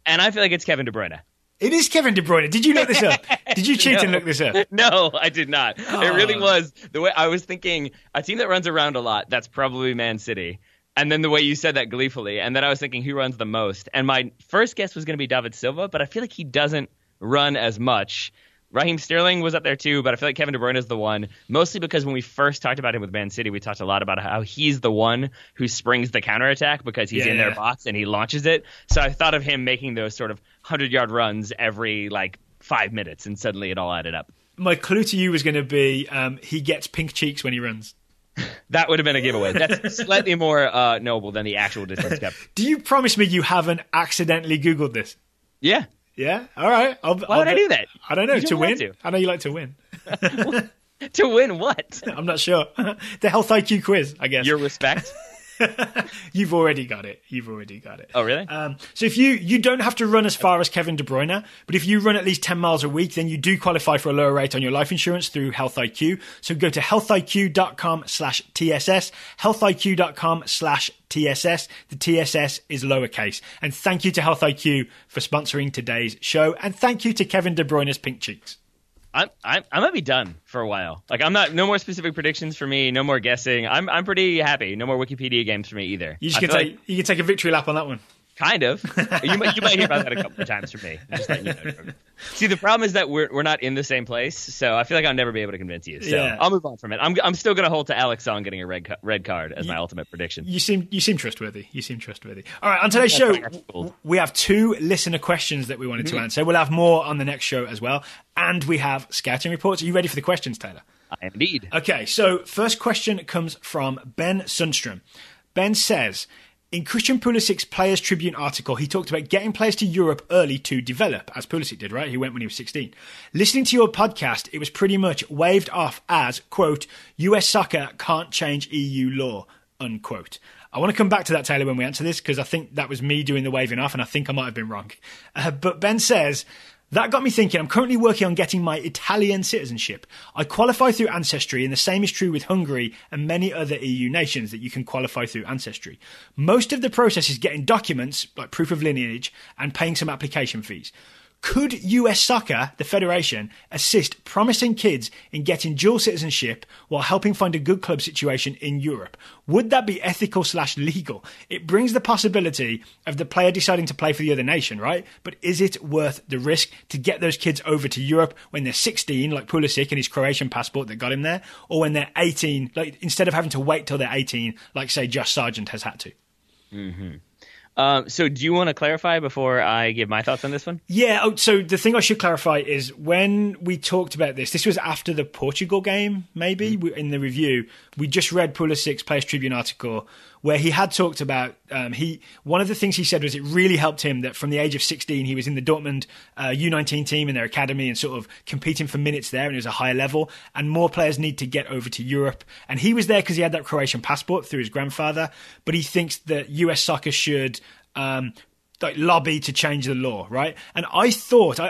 And I feel like it's Kevin De Bruyne. It is Kevin De Bruyne. Did you look this up? Did you cheat and look this up? No, I did not. Oh. It really was the way I was thinking. A team that runs around a lot, that's probably Man City. And then the way you said that gleefully. And then I was thinking, who runs the most? And my first guess was going to be David Silva, but I feel like he doesn't run as much. Raheem Sterling was up there too, but I feel like Kevin De Bruyne is the one, mostly because when we first talked about him with Man City, we talked a lot about how he's the one who springs the counterattack because he's in their box and he launches it. So I thought of him making those sort of 100-yard runs every 5 minutes, and suddenly it all added up. My clue to you was going to be he gets pink cheeks when he runs. That would have been a giveaway. That's slightly more noble than the actual distance kept. Do you promise me you haven't accidentally Googled this? Yeah. Yeah? All right. Why would I do that? I don't know. To win? I know you like to win. To win what? I'm not sure. The Health IQ quiz, I guess. Your respect? You've already got it. Oh, really? So if you don't have to run as far as Kevin De Bruyne, but if you run at least 10 miles a week, then you do qualify for a lower rate on your life insurance through Health IQ. So go to healthiq.com/TSS, healthiq.com/TSS. The TSS is lowercase. And thank you to Health IQ for sponsoring today's show. And thank you to Kevin De Bruyne's pink cheeks. I might be done for a while. No more specific predictions for me. No more guessing. I'm pretty happy. No more Wikipedia games for me either. You can take a victory lap on that one. Kind of. You might hear about that a couple of times from me. Just letting you know. See, the problem is that we're not in the same place, so I feel like I'll never be able to convince you. So I'll move on from it. I'm still going to hold to Alex Song getting a red card as my ultimate prediction. You seem trustworthy. All right, on today's show, we have 2 listener questions that we wanted to answer. We'll have more on the next show as well, and we have scouting reports. Are you ready for the questions, Taylor? I am indeed. Okay, so first question comes from Ben Sundstrom. Ben says, in Christian Pulisic's Players Tribune article, he talked about getting players to Europe early to develop, as Pulisic did, right? He went when he was 16. Listening to your podcast, it was pretty much waved off as, quote, US soccer can't change EU law, unquote. I want to come back to that, Taylor, when we answer this, because I think that was me doing the waving off, and I think I might have been wrong. But Ben says, that got me thinking. I'm currently working on getting my Italian citizenship. I qualify through Ancestry, and the same is true with Hungary and many other EU nations that you can qualify through Ancestry. Most of the process is getting documents, like proof of lineage, and paying some application fees. Could US Soccer, the federation, assist promising kids in getting dual citizenship while helping find a good club situation in Europe? Would that be ethical/legal? It brings the possibility of the player deciding to play for the other nation, right? But is it worth the risk to get those kids over to Europe when they're 16, like Pulisic and his Croatian passport that got him there, or when they're 18, like instead of having to wait till they're 18, like say Josh Sargent has had to? Mm-hmm. So do you want to clarify before I give my thoughts on this one? Yeah, so the thing I should clarify is when we talked about this was after the Portugal game, maybe, in the review. We just read Pulisic's Players Tribune article where he had talked about, one of the things he said was it really helped him that from the age of 16, he was in the Dortmund U19 team in their academy and sort of competing for minutes there, and it was a higher level, and more players need to get over to Europe. And he was there because he had that Croatian passport through his grandfather, but he thinks that US soccer should lobby to change the law, right? And I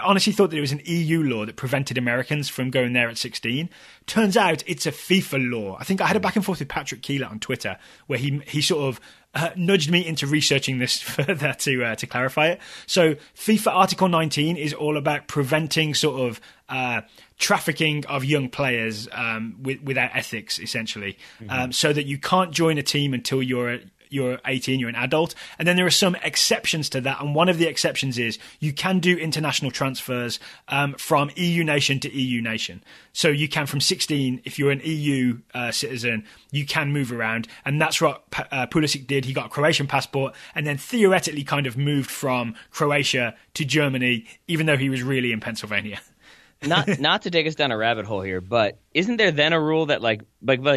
honestly thought that it was an EU law that prevented Americans from going there at 16. Turns out it's a FIFA law. I think I had a back and forth with Patrick Keeler on Twitter where he sort of nudged me into researching this further to clarify it. So FIFA Article 19 is all about preventing sort of trafficking of young players without ethics, essentially, so that you can't join a team until you're 18, you're an adult. And then there are some exceptions to that. And one of the exceptions is you can do international transfers from EU nation to EU nation. So you can, from 16, if you're an EU citizen, you can move around. And that's what Pulisic did. He got a Croatian passport and then theoretically kind of moved from Croatia to Germany, even though he was really in Pennsylvania. Not to take us down a rabbit hole here, but isn't there then a rule that like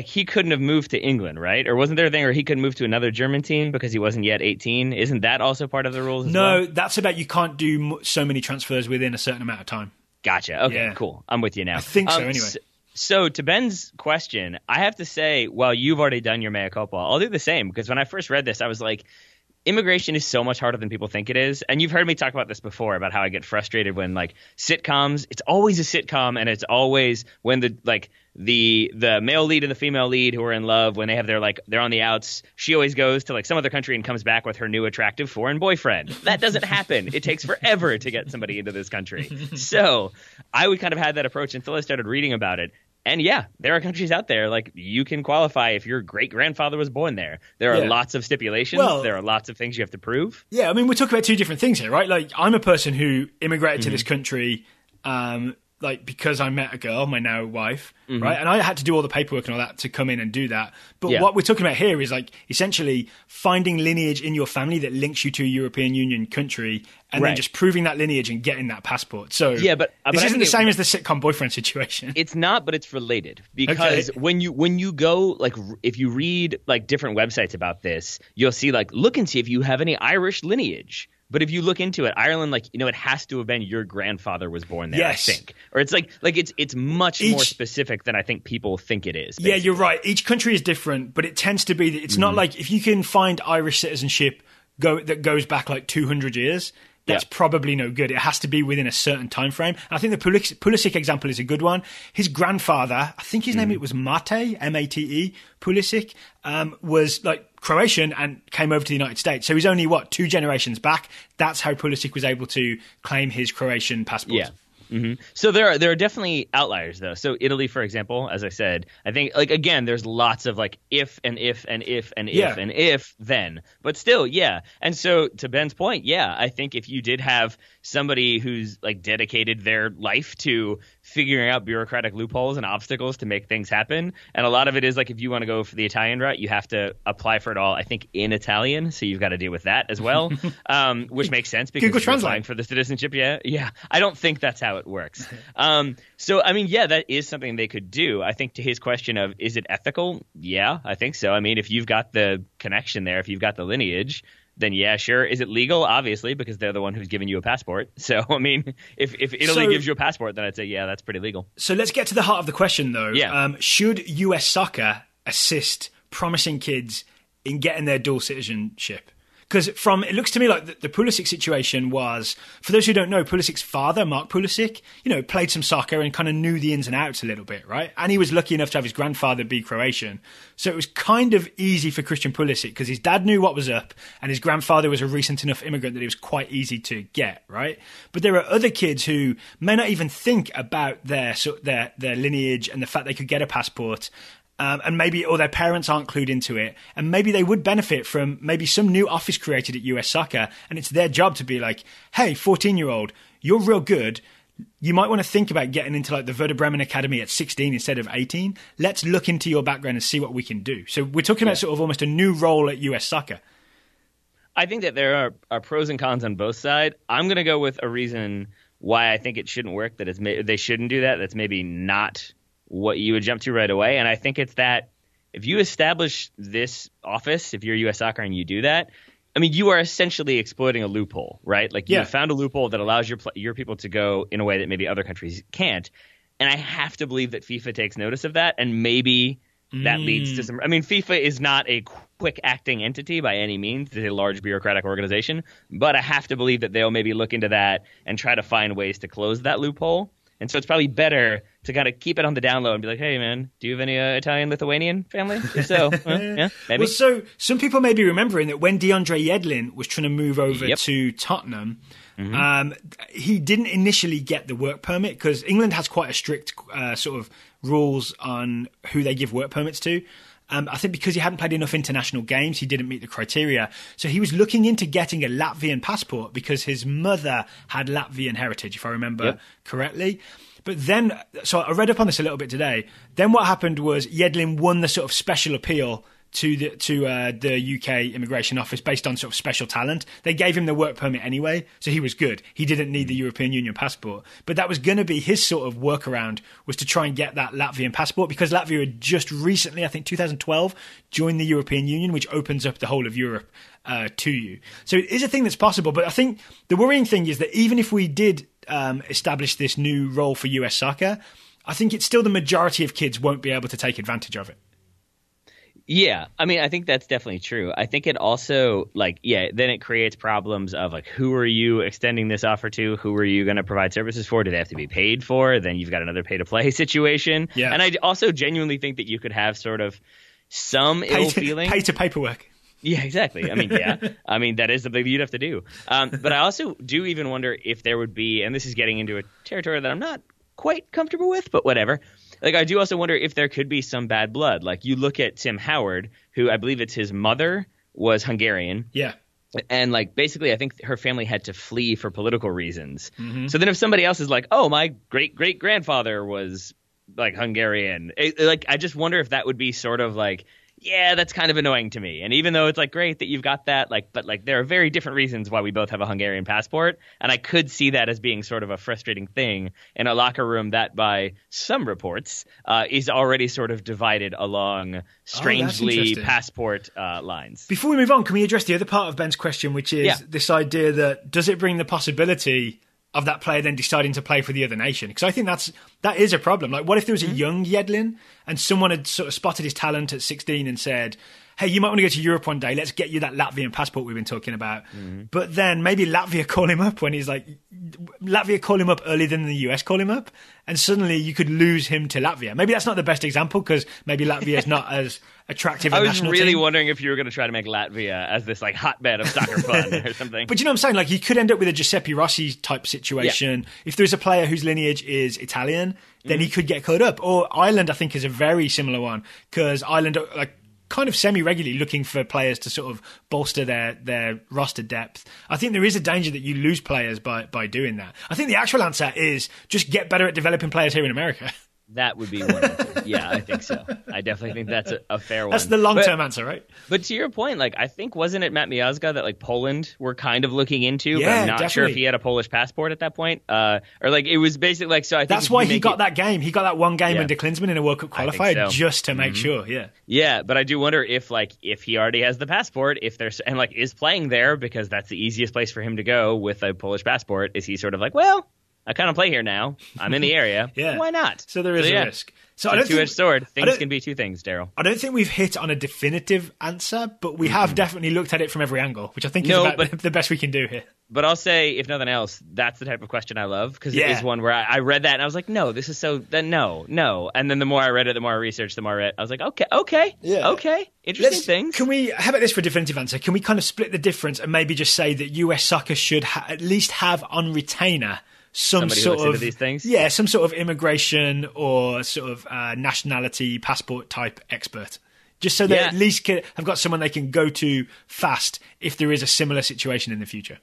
he couldn't have moved to England, right? Or wasn't there a thing where he could move to another German team because he wasn't yet 18? Isn't that also part of the rules? No, that's about you can't do so many transfers within a certain amount of time. Gotcha. Okay, yeah. Cool. I'm with you now. I think so anyway. So to Ben's question, I have to say, while you've already done your mea culpa, I'll do the same, because when I first read this, I was like, immigration is so much harder than people think it is. And you've heard me talk about this before, about how I get frustrated when like sitcoms, it's always a sitcom, and it's always when the male lead and the female lead who are in love, when they have they're on the outs, she always goes to like some other country and comes back with her new attractive foreign boyfriend. That doesn't happen. It takes forever to get somebody into this country. So I would kind of had that approach until I started reading about it. And yeah, there are countries out there, like, you can qualify if your great-grandfather was born there. There are lots of stipulations. There are lots of things you have to prove. Yeah, I mean, we're talking about two different things here, right? Like, I'm a person who immigrated to this country because I met a girl, my now wife, right? And I had to do all the paperwork and all that to come in and do that. But what we're talking about here is like essentially finding lineage in your family that links you to a European Union country, and then just proving that lineage and getting that passport. So but this isn't the same as the sitcom boyfriend situation. It's not, but it's related, because when you go, like, if you read like different websites about this, you'll see like, look and see if you have any Irish lineage. But if you look into it, Ireland, like, it has to have been your grandfather was born there, I think. Or it's like it's much more specific than I think people think it is. Basically. Yeah, you're right. Each country is different, but it tends to be that it's not like if you can find Irish citizenship that goes back like 200 years, that's probably no good. It has to be within a certain time frame. And I think the Pulisic example is a good one. His grandfather, I think his name it was Mate, M-A-T-E, Pulisic, was like Croatian and came over to the United States. So he's only, 2 generations back. That's how Pulisic was able to claim his Croatian passport. Yeah. So there are definitely outliers, though. So Italy, for example, as I said, I think, like, again, there's lots of like if and if and if and if and if then, but still, And so to Ben's point, I think if you did have somebody who's like dedicated their life to figuring out bureaucratic loopholes and obstacles to make things happen, and a lot of it is like, if you want to go for the Italian route, you have to apply for it all, I think, in Italian, so you've got to deal with that as well, which makes sense because you're applying for the citizenship. I don't think that's how it works. So I mean, that is something they could do. I think to his question of, is it ethical? Yeah, I think so. I mean, if you've got the connection there, if you've got the lineage, then sure. Is it legal? Obviously, because they're the one who's giving you a passport. So, I mean, if Italy gives you a passport, then I'd say, that's pretty legal. So let's get to the heart of the question, though. Should US soccer assist promising kids in getting their dual citizenship? Because it looks to me like the Pulisic situation was, for those who don't know, Pulisic's father, Mark Pulisic, played some soccer and kind of knew the ins and outs a little bit, right? And he was lucky enough to have his grandfather be Croatian. So it was kind of easy for Christian Pulisic because his dad knew what was up and his grandfather was a recent enough immigrant that it was quite easy to get, right? But there are other kids who may not even think about their lineage and the fact they could get a passport. And maybe, or their parents aren't clued into it, and maybe they would benefit from maybe some new office created at US Soccer, and it's their job to be like, hey, 14-year-old, you're real good. You might want to think about getting into like the Werder Bremen Academy at 16 instead of 18. Let's look into your background and see what we can do. So we're talking about sort of almost a new role at US Soccer. I think that there are pros and cons on both sides. I'm going to go with a reason why I think it shouldn't work, they shouldn't do that. That's maybe not what you would jump to right away. And I think it's that if you establish this office, if you're US Soccer and you do that, I mean, you are essentially exploiting a loophole, right? Like, you found a loophole that allows your people to go in a way that maybe other countries can't. And I have to believe that FIFA takes notice of that, and maybe that leads to some. I mean, FIFA is not a quick acting entity by any means. It's a large bureaucratic organization, but I have to believe that they'll maybe look into that and try to find ways to close that loophole. And so it's probably better to kind of keep it on the down low and be like, hey, man, do you have any Italian-Lithuanian family? If so, maybe. Well, so some people may be remembering that when DeAndre Yedlin was trying to move over to Tottenham, he didn't initially get the work permit because England has quite a strict sort of rules on who they give work permits to. I think because he hadn't played enough international games, he didn't meet the criteria. So he was looking into getting a Latvian passport because his mother had Latvian heritage, if I remember correctly. But then, so I read up on this a little bit today. Then what happened was Yedlin won the sort of special appeal to the UK Immigration Office based on sort of special talent. They gave him the work permit anyway, so he was good. He didn't need the European Union passport. But that was going to be his sort of workaround, was to try and get that Latvian passport, because Latvia had just recently, I think 2012, joined the European Union, which opens up the whole of Europe to you. So it is a thing that's possible. But I think the worrying thing is that even if we did establish this new role for US soccer, I think it's still the majority of kids won't be able to take advantage of it. Yeah, I mean, I think that's definitely true. I think it also, like, yeah, then it creates problems of, like, who are you extending this offer to? Who are you going to provide services for? Do they have to be paid for? Then you've got another pay-to-play situation. Yeah. And I also genuinely think that you could have sort of some ill feeling. Pay to paperwork. Yeah, exactly. I mean, yeah. I mean, that is something you'd have to do. But I also do even wonder if there would be, and this is getting into a territory that I'm not quite comfortable with, but whatever. Like, I do also wonder if there could be some bad blood. Like, you look at Tim Howard, who I believe it's his mother was Hungarian. Yeah. And, like, basically, I think her family had to flee for political reasons. Mm-hmm. So then if somebody else is like, oh, my great-great-grandfather was, like, Hungarian. I just wonder if that would be sort of like, yeah, that's kind of annoying to me. And even though it's, like, great that you've got that, like, but, like, there are very different reasons why we both have a Hungarian passport. And I could see that as being sort of a frustrating thing in a locker room that, by some reports, is already sort of divided along strangely passport lines. Before we move on, can we address the other part of Ben's question, which is this idea that does it bring the possibility of that player then deciding to play for the other nation? Because I think that is a problem. Like, what if there was a young Yedlin and someone had sort of spotted his talent at 16 and said, hey, you might want to go to Europe one day. Let's get you that Latvian passport we've been talking about. Mm-hmm. But then maybe Latvia call him up when he's like, Latvia call him up earlier than the US call him up. And suddenly you could lose him to Latvia. Maybe that's not the best example because maybe Latvia is not as attractive a national team. I was really wondering if you were going to try to make Latvia as this like hotbed of soccer fun or something. But you know what I'm saying? Like, you could end up with a Giuseppe Rossi type situation. Yeah. If there's a player whose lineage is Italian, then he could get caught up. Or Ireland, I think, is a very similar one because Ireland, like, kind of semi-regularly looking for players to sort of bolster their roster depth. I think there is a danger that you lose players by doing that. I think the actual answer is just get better at developing players here in America. That would be one answer. Yeah, I think so. I definitely think that's a fair one. That's the long-term answer, right? But to your point, like, I think, wasn't it Matt Miazga that, like, Poland were kind of looking into? Yeah, but I'm not definitely. sure if he had a Polish passport at that point. Or, like, it was basically, like, so I think that's why he got that game. He got that one game under Klinsmann in a World Cup qualifier just to make sure, Yeah, but I do wonder if he already has the passport, if there's, and, like, is playing there because that's the easiest place for him to go with a Polish passport, is he sort of like, well, I kind of play here now. I'm in the area. Why not? So there is a risk. So it's a two-edged sword. Things can be two things, Daryl. I don't think we've hit on a definitive answer, but we have definitely looked at it from every angle, which I think is about the best we can do here. But I'll say, if nothing else, that's the type of question I love, because it is one where I read that and I was like, no, this is so, no. And then the more I read it, the more I researched, the more I read. I was like, okay, interesting things. How about this for a definitive answer? Can we kind of split the difference and maybe just say that US soccer should at least have on retainer somebody sort of these things? Yeah, some sort of immigration or sort of nationality passport type expert, just so they at least have got someone they can go to fast if there is a similar situation in the future.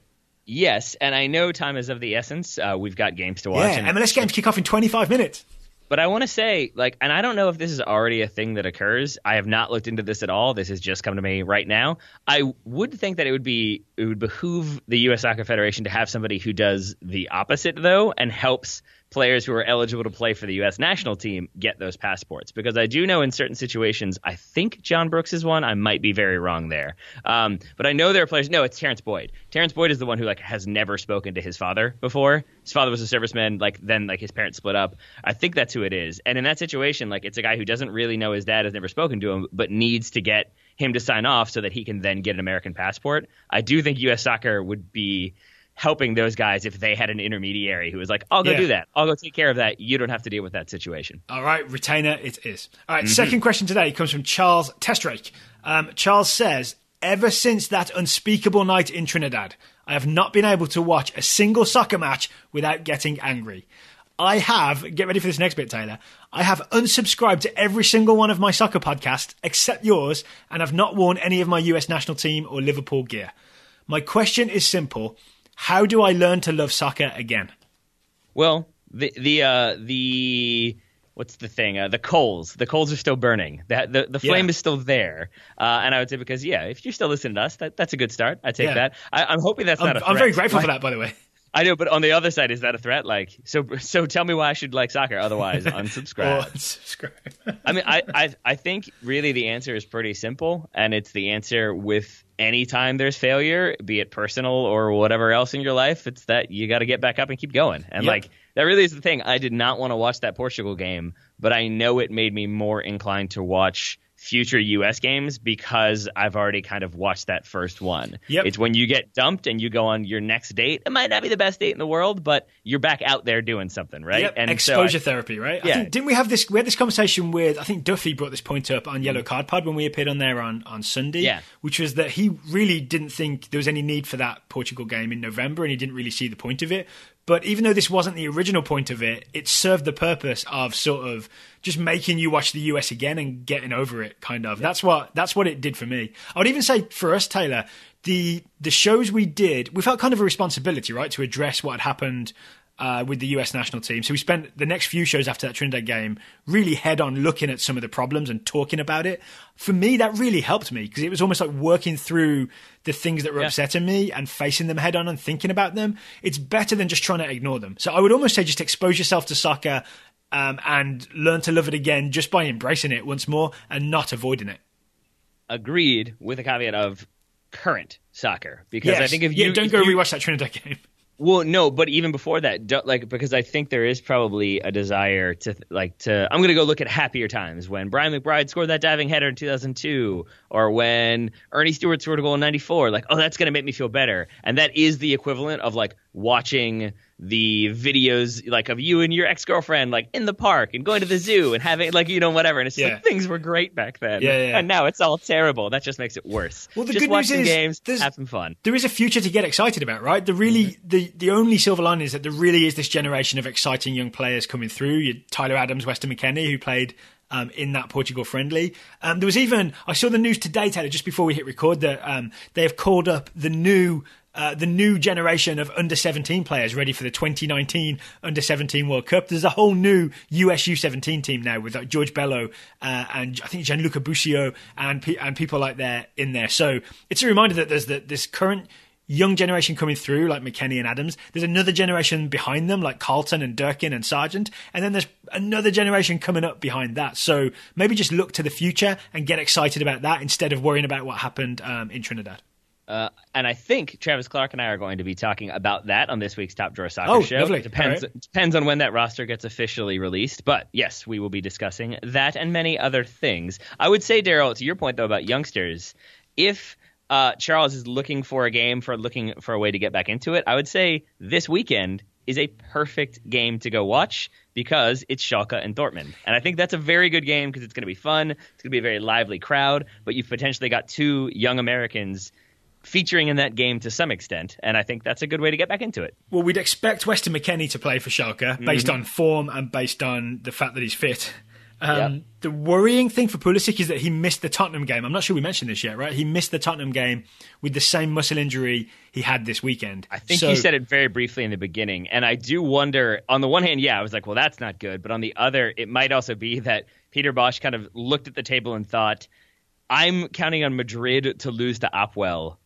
Yes, and I know time is of the essence. We've got games to watch. Yeah, MLS games kick off in 25 minutes. But I want to say, like, and I don't know if this is already a thing that occurs. I have not looked into this at all. This has just come to me right now. I would think that it would behoove the U.S. Soccer Federation to have somebody who does the opposite, though, and helps players who are eligible to play for the U.S. national team get those passports. Because I do know in certain situations, I think John Brooks is one. I might be very wrong there. But I know there are players. No, it's Terrence Boyd. Terrence Boyd is the one who, like, has never spoken to his father before. His father was a serviceman. Then his parents split up. I think that's who it is. And in that situation, like, it's a guy who doesn't really know his dad, has never spoken to him, but needs to get him to sign off so that he can then get an American passport. I do think U.S. soccer would be helping those guys if they had an intermediary who was like, I'll go do that. I'll go take care of that. You don't have to deal with that situation. All right, retainer it is. All right, second question today comes from Charles Testrake. Charles says, ever since that unspeakable night in Trinidad, I have not been able to watch a single soccer match without getting angry. I have, get ready for this next bit, Taylor, I have unsubscribed to every single one of my soccer podcasts except yours and have not worn any of my US national team or Liverpool gear. My question is simple. How do I learn to love soccer again? Well, the what's the thing? The coals are still burning. The flame is still there. And I would say because, if you're still listening to us, that's a good start. I take that. I'm hoping that's not a threat. I'm very grateful for that, by the way. I know, but on the other side, is that a threat? Like, so tell me why I should like soccer. Otherwise, unsubscribe. Unsubscribe. I mean, I think really the answer is pretty simple, and it's the answer with any time there's failure, be it personal or whatever else in your life. It's that you got to get back up and keep going. And that really is the thing. I did not want to watch that Portugal game, but I know it made me more inclined to watch future US games because I've already kind of watched that first one. Yep. It's when you get dumped and you go on your next date. It might not be the best date in the world, but you're back out there doing something, right? Yep. And exposure therapy, right? Yeah. I think, we had this conversation with, I think Duffy brought this point up on Yellow Card Pod when we appeared on there on Sunday, which was that he really didn't think there was any need for that Portugal game in November, and he didn't really see the point of it. But even though this wasn't the original point of it, it served the purpose of sort of just making you watch the US again and getting over it, kind of. That's what it did for me. I would even say for us, Taylor, the shows we did, we felt kind of a responsibility, right, to address what had happened with the US national team. So we spent the next few shows after that Trinidad game really head on looking at some of the problems and talking about it. For me, that really helped me because it was almost like working through the things that were upsetting me and facing them head on and thinking about them. It's better than just trying to ignore them. So I would almost say just expose yourself to soccer and learn to love it again just by embracing it once more and not avoiding it. Agreed, with a caveat of current soccer. Because I think if you... don't go rewatch that Trinidad game. Well, no, but even before that, because I think there is probably a desire to I'm going to go look at happier times when Brian McBride scored that diving header in 2002, or when Ernie Stewart scored a goal in 94. Like, oh, that's going to make me feel better. And that is the equivalent of like watching the videos like of you and your ex-girlfriend like in the park and going to the zoo and having like, whatever. And it's like things were great back then. And now it's all terrible. That just makes it worse. Well, the just good watch news some is games, have some fun. There is a future to get excited about, right? The only silver lining is that there really is this generation of exciting young players coming through. Tyler Adams, Weston McKennie, who played in that Portugal friendly. There was even, I saw the news today, Taylor, just before we hit record, that they have called up the new generation of under-17 players ready for the 2019 under-17 World Cup. There's a whole new US U17 team now with George Bello and I think Gianluca Busio and people like that in there. So it's a reminder that there's this current young generation coming through like McKennie and Adams. There's another generation behind them like Carlton and Durkin and Sargent. And then there's another generation coming up behind that. So maybe just look to the future and get excited about that instead of worrying about what happened in Trinidad. And I think Travis Clark and I are going to be talking about that on this week's Top Drawer Soccer Show. Lovely. Depends on when that roster gets officially released. But yes, we will be discussing that and many other things. I would say, Daryl, to your point, though, about youngsters, if Charles is looking for a way to get back into it, I would say this weekend is a perfect game to go watch because it's Schalke and Dortmund. And I think that's a very good game because it's going to be fun. It's going to be a very lively crowd. But you've potentially got two young Americans featuring in that game to some extent, and I think that's a good way to get back into it. Well, we'd expect Weston McKennie to play for Schalke based on form and based on the fact that he's fit. The worrying thing for Pulisic is that he missed the Tottenham game. I'm not sure we mentioned this yet, right? He missed the Tottenham game with the same muscle injury he had this weekend. I think you said it very briefly in the beginning, and I do wonder, on the one hand, I was like, well, that's not good, but on the other, it might also be that Peter Bosz kind of looked at the table and thought, I'm counting on Madrid to lose to Opwell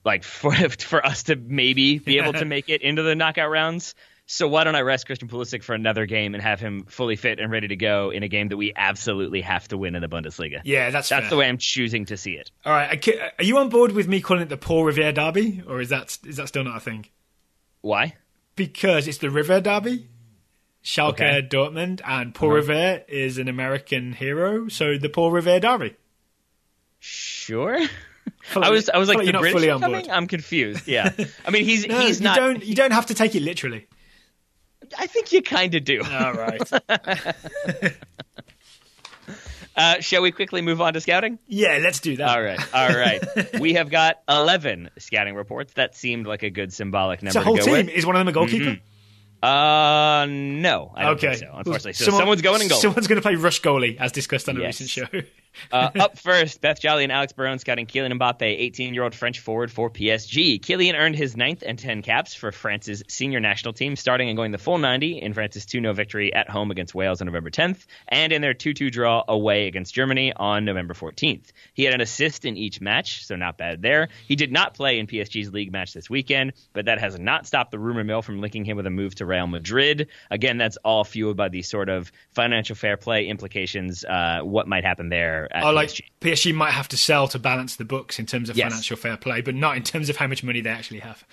like for us to maybe be able to make it into the knockout rounds. So why don't I rest Christian Pulisic for another game and have him fully fit and ready to go in a game that we absolutely have to win in the Bundesliga? Yeah, that's fair. The way I'm choosing to see it. All right, are you on board with me calling it the Paul Revere Derby, or is that still not a thing? Why? Because it's the River Derby, Schalke, Dortmund, and Paul Revere is an American hero, so the Paul Revere Derby. Sure. I was like, the British are coming? I'm confused. Yeah. I mean, he's not... You don't have to take it literally. I think you kind of do. All right. Shall we quickly move on to scouting? Yeah, let's do that. All right. We have got 11 scouting reports. That seemed like a good symbolic number to go with. So whole team? With. Is one of them a goalkeeper? No, I don't think so, unfortunately. So someone's going in goal. Someone's going to play rush goalie, as discussed on a recent show. Up first, Beth Jolly and Alex Barone scouting Kylian Mbappe, 18-year-old French forward for PSG. Kylian earned his 9th and 10 caps for France's senior national team, starting and going the full 90 in France's 2-0 victory at home against Wales on November 10th, and in their 2-2 draw away against Germany on November 14th. He had an assist in each match, so not bad there. He did not play in PSG's league match this weekend, but that has not stopped the rumor mill from linking him with a move to Real Madrid. Again, that's all fueled by these sort of financial fair play implications, what might happen there at PSG. PSG might have to sell to balance the books in terms of financial fair play, but not in terms of how much money they actually have.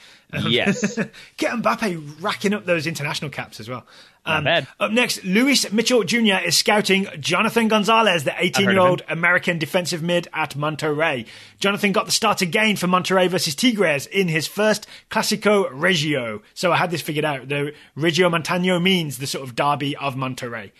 Yes. Get Mbappe racking up those international caps as well. Not bad. Up next, Luis Mitchell Jr. is scouting Jonathan Gonzalez, the 18-year-old American defensive mid at Monterrey. Jonathan got the start again for Monterrey versus Tigres in his first Clásico Regio. So I had this figured out. The Regio Montano means the sort of derby of Monterrey.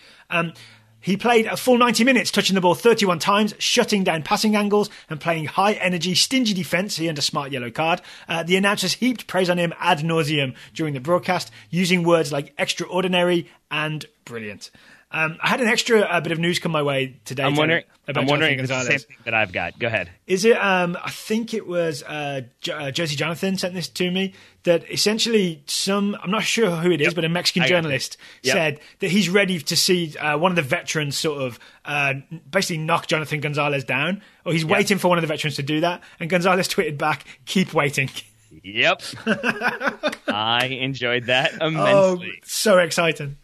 He played a full 90 minutes, touching the ball 31 times, shutting down passing angles and playing high-energy, stingy defence. He earned a smart yellow card. The announcers heaped praise on him ad nauseum during the broadcast, using words like extraordinary and brilliant. I had an extra bit of news come my way today. I'm wondering Jonathan if it's the same thing that I've got. Go ahead. Is it? I think it was Jersey Jonathan sent this to me. That essentially I'm not sure who it is, but a Mexican journalist said that he's ready to see one of the veterans sort of basically knock Jonathan Gonzalez down, or he's waiting for one of the veterans to do that. And Gonzalez tweeted back, "Keep waiting." Yep. I enjoyed that immensely. Oh, so exciting.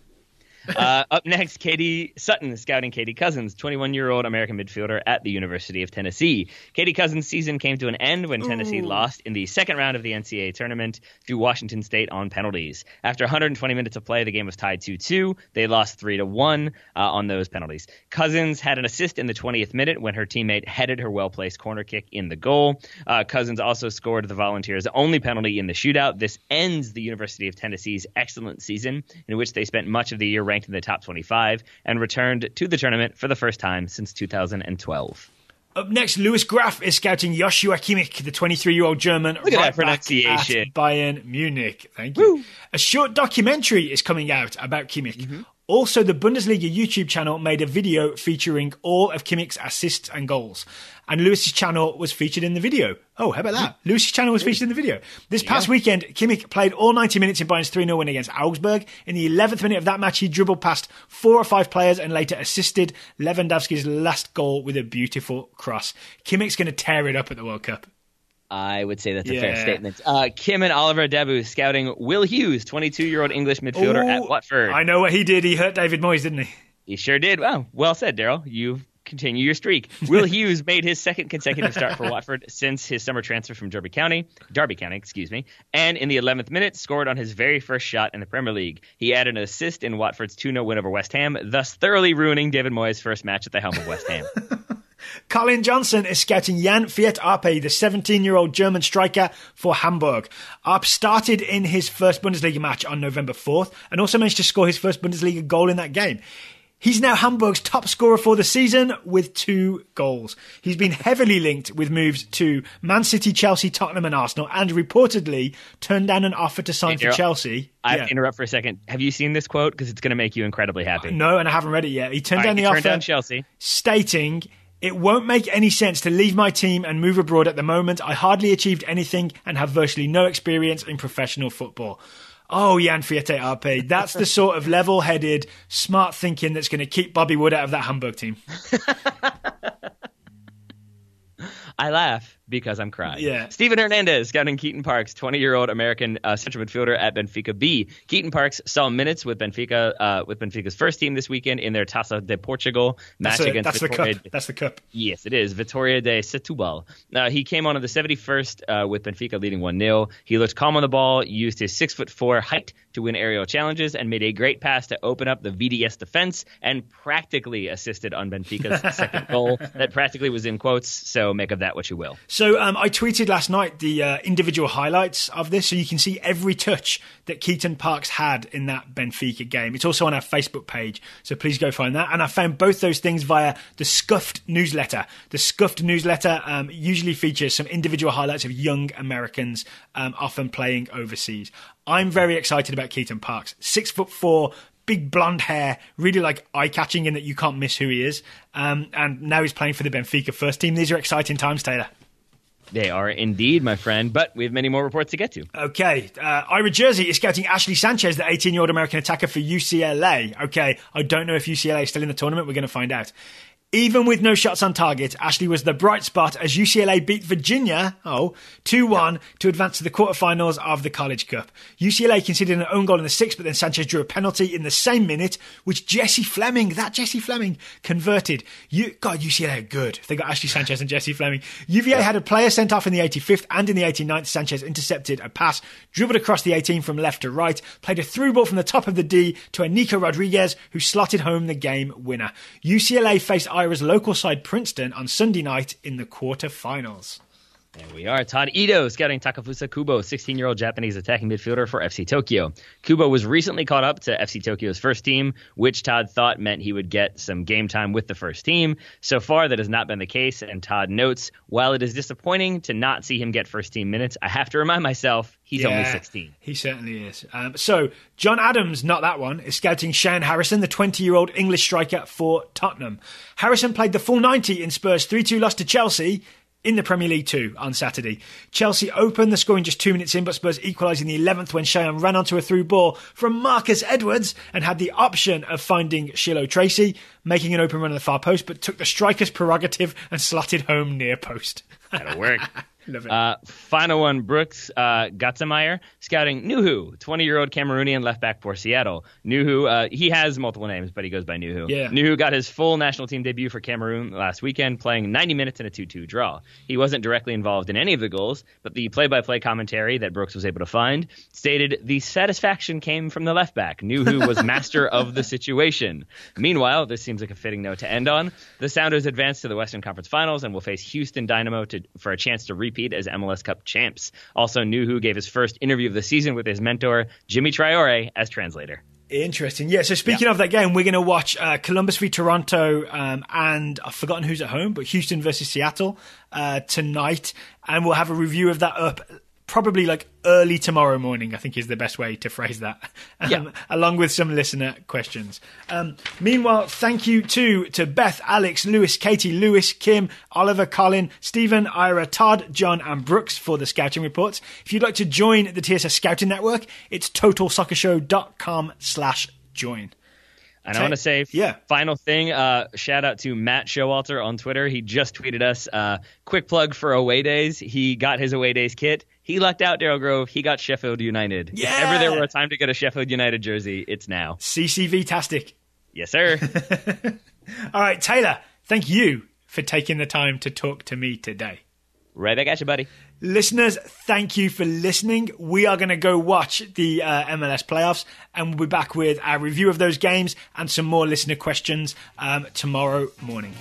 Up next, Katie Sutton scouting Katie Cousins, 21-year-old American midfielder at the University of Tennessee. Katie Cousins' season came to an end when Tennessee lost in the second round of the NCAA tournament to Washington State on penalties. After 120 minutes of play, the game was tied 2-2. They lost 3-1 on those penalties. Cousins had an assist in the 20th minute when her teammate headed her well-placed corner kick in the goal. Cousins also scored the Volunteers' only penalty in the shootout. This ends the University of Tennessee's excellent season, in which they spent much of the year ranked in the top 25 and returned to the tournament for the first time since 2012. Up next, Louis Graf is scouting Joshua Kimmich, the 23-year-old German Look at that pronunciation. At Bayern Munich. Thank you. Woo. A short documentary is coming out about Kimmich. Mm-hmm. Also, the Bundesliga YouTube channel made a video featuring all of Kimmich's assists and goals. And Lewis's channel was featured in the video. Oh, how about that? Lewis's channel was featured in the video. This past weekend, Kimmich played all 90 minutes in Bayern's 3-0 win against Augsburg. In the 11th minute of that match, he dribbled past 4 or 5 players and later assisted Lewandowski's last goal with a beautiful cross. Kimmich's going to tear it up at the World Cup. I would say that's a fair statement. Kim and Oliver Debu scouting Will Hughes, 22-year-old English midfielder at Watford. I know what he did. He hurt David Moyes, didn't he? He sure did. Wow. Well said, Daryl. You continue your streak. Will Hughes made his second consecutive start for Watford since his summer transfer from Derby County, and in the 11th minute scored on his very first shot in the Premier League. He added an assist in Watford's 2-0 win over West Ham, thus thoroughly ruining David Moyes' first match at the helm of West Ham. Colin Johnson is scouting Jan Fiat Arpe, the 17-year-old German striker for Hamburg. Arpe started in his first Bundesliga match on November 4th and also managed to score his first Bundesliga goal in that game. He's now Hamburg's top scorer for the season with 2 goals. He's been heavily linked with moves to Man City, Chelsea, Tottenham and Arsenal, and reportedly turned down an offer to sign for Chelsea. I have to interrupt for a second. Have you seen this quote? Because it's going to make you incredibly happy. No, and I haven't read it yet. He turned down the offer, down Chelsea, stating, "It won't make any sense to leave my team and move abroad at the moment. I hardly achieved anything and have virtually no experience in professional football." Oh, Jan Fiat Arpe. That's the sort of level-headed, smart thinking that's going to keep Bobby Wood out of that Hamburg team. I laugh because I'm crying. Yeah. Steven Hernandez scouting Keaton Parks, 20-year-old American central midfielder at Benfica B. Keaton Parks saw minutes with Benfica's first team this weekend in their Taça de Portugal match against Vitória. That's the cup. Yes, it is. Vitória de Setúbal. He came on in the 71st with Benfica leading 1-0. He looked calm on the ball, used his 6'4" height to win aerial challenges, and made a great pass to open up the VDS defense and practically assisted on Benfica's second goal. That practically was in quotes, so make of that what you will. So I tweeted last night the individual highlights of this, so you can see every touch that Keaton Parks had in that Benfica game. It's also on our Facebook page, so please go find that. And I found both those things via the Scuffed newsletter. The Scuffed newsletter usually features some individual highlights of young Americans often playing overseas. I'm very excited about Keaton Parks. 6'4", big blonde hair, really like eye-catching in that you can't miss who he is. And now he's playing for the Benfica first team. These are exciting times, Taylor. They are indeed, my friend, but we have many more reports to get to. Okay, Ira Jersey is scouting Ashley Sanchez, the 18-year-old American attacker for UCLA. Okay, I don't know if UCLA is still in the tournament. We're going to find out. Even with no shots on target, Ashley was the bright spot as UCLA beat Virginia 2-1 to advance to the quarterfinals of the College Cup. UCLA conceded an own goal in the 6th, but then Sanchez drew a penalty in the same minute, which Jesse Fleming converted. UCLA are good. They got Ashley Sanchez and Jesse Fleming. UVA had a player sent off in the 85th and in the 89th. Sanchez intercepted a pass, dribbled across the 18 from left to right, played a through ball from the top of the D to Nico Rodriguez, who slotted home the game winner. UCLA faced Ira's local side Princeton on Sunday night in the quarterfinals. There we are. Todd Ito scouting Takafusa Kubo, 16-year-old Japanese attacking midfielder for FC Tokyo. Kubo was recently caught up to FC Tokyo's first team, which Todd thought meant he would get some game time with the first team. So far, that has not been the case, and Todd notes, while it is disappointing to not see him get first team minutes, I have to remind myself he's only 16. He certainly is. So, John Adams, not that one, is scouting Shane Harrison, the 20-year-old English striker for Tottenham. Harrison played the full 90 in Spurs' 3-2 loss to Chelsea in the Premier League 2 on Saturday. Chelsea opened the scoring just 2 minutes in, but Spurs equalised in the 11th when Cheyenne ran onto a through ball from Marcus Edwards and had the option of finding Shiloh Tracy, making an open run on the far post, but took the striker's prerogative and slotted home near post. That'll work. Love it. Final one, Brooks Gatzemeyer, scouting Nuhu, 20-year-old Cameroonian left back for Seattle. Nuhu, he has multiple names, but he goes by Nuhu. Yeah. Nuhu got his full national team debut for Cameroon last weekend, playing 90 minutes in a 2-2 draw. He wasn't directly involved in any of the goals, but the play-by-play commentary that Brooks was able to find stated the satisfaction came from the left back. Nuhu was master of the situation. Meanwhile, this seems like a fitting note to end on. The Sounders advanced to the Western Conference Finals and will face Houston Dynamo for a chance to repeat as MLS Cup champs. Also, Nuhu gave his first interview of the season with his mentor, Jimmy Traore, as translator. Interesting. Yeah, so speaking of that game, we're going to watch Columbus v Toronto and I've forgotten who's at home, but Houston versus Seattle tonight. And we'll have a review of that up probably like early tomorrow morning, I think is the best way to phrase that, along with some listener questions. Meanwhile, thank you to Beth, Alex, Lewis, Katie, Lewis, Kim, Oliver, Colin, Stephen, Ira, Todd, John and Brooks for the scouting reports. If you'd like to join the TSS Scouting Network, it's totalsoccershow.com/join. And I want to say, final thing, shout out to Matt Showalter on Twitter. He just tweeted us, quick plug for away days. He got his away days kit. He lucked out, Daryl Grove. He got Sheffield United. Yeah. If ever there were a time to get a Sheffield United jersey, it's now. CCV-tastic. Yes, sir. All right, Taylor, thank you for taking the time to talk to me today. Right back at you, buddy. Listeners, thank you for listening. We are going to go watch the MLS playoffs, and we'll be back with our review of those games and some more listener questions tomorrow morning.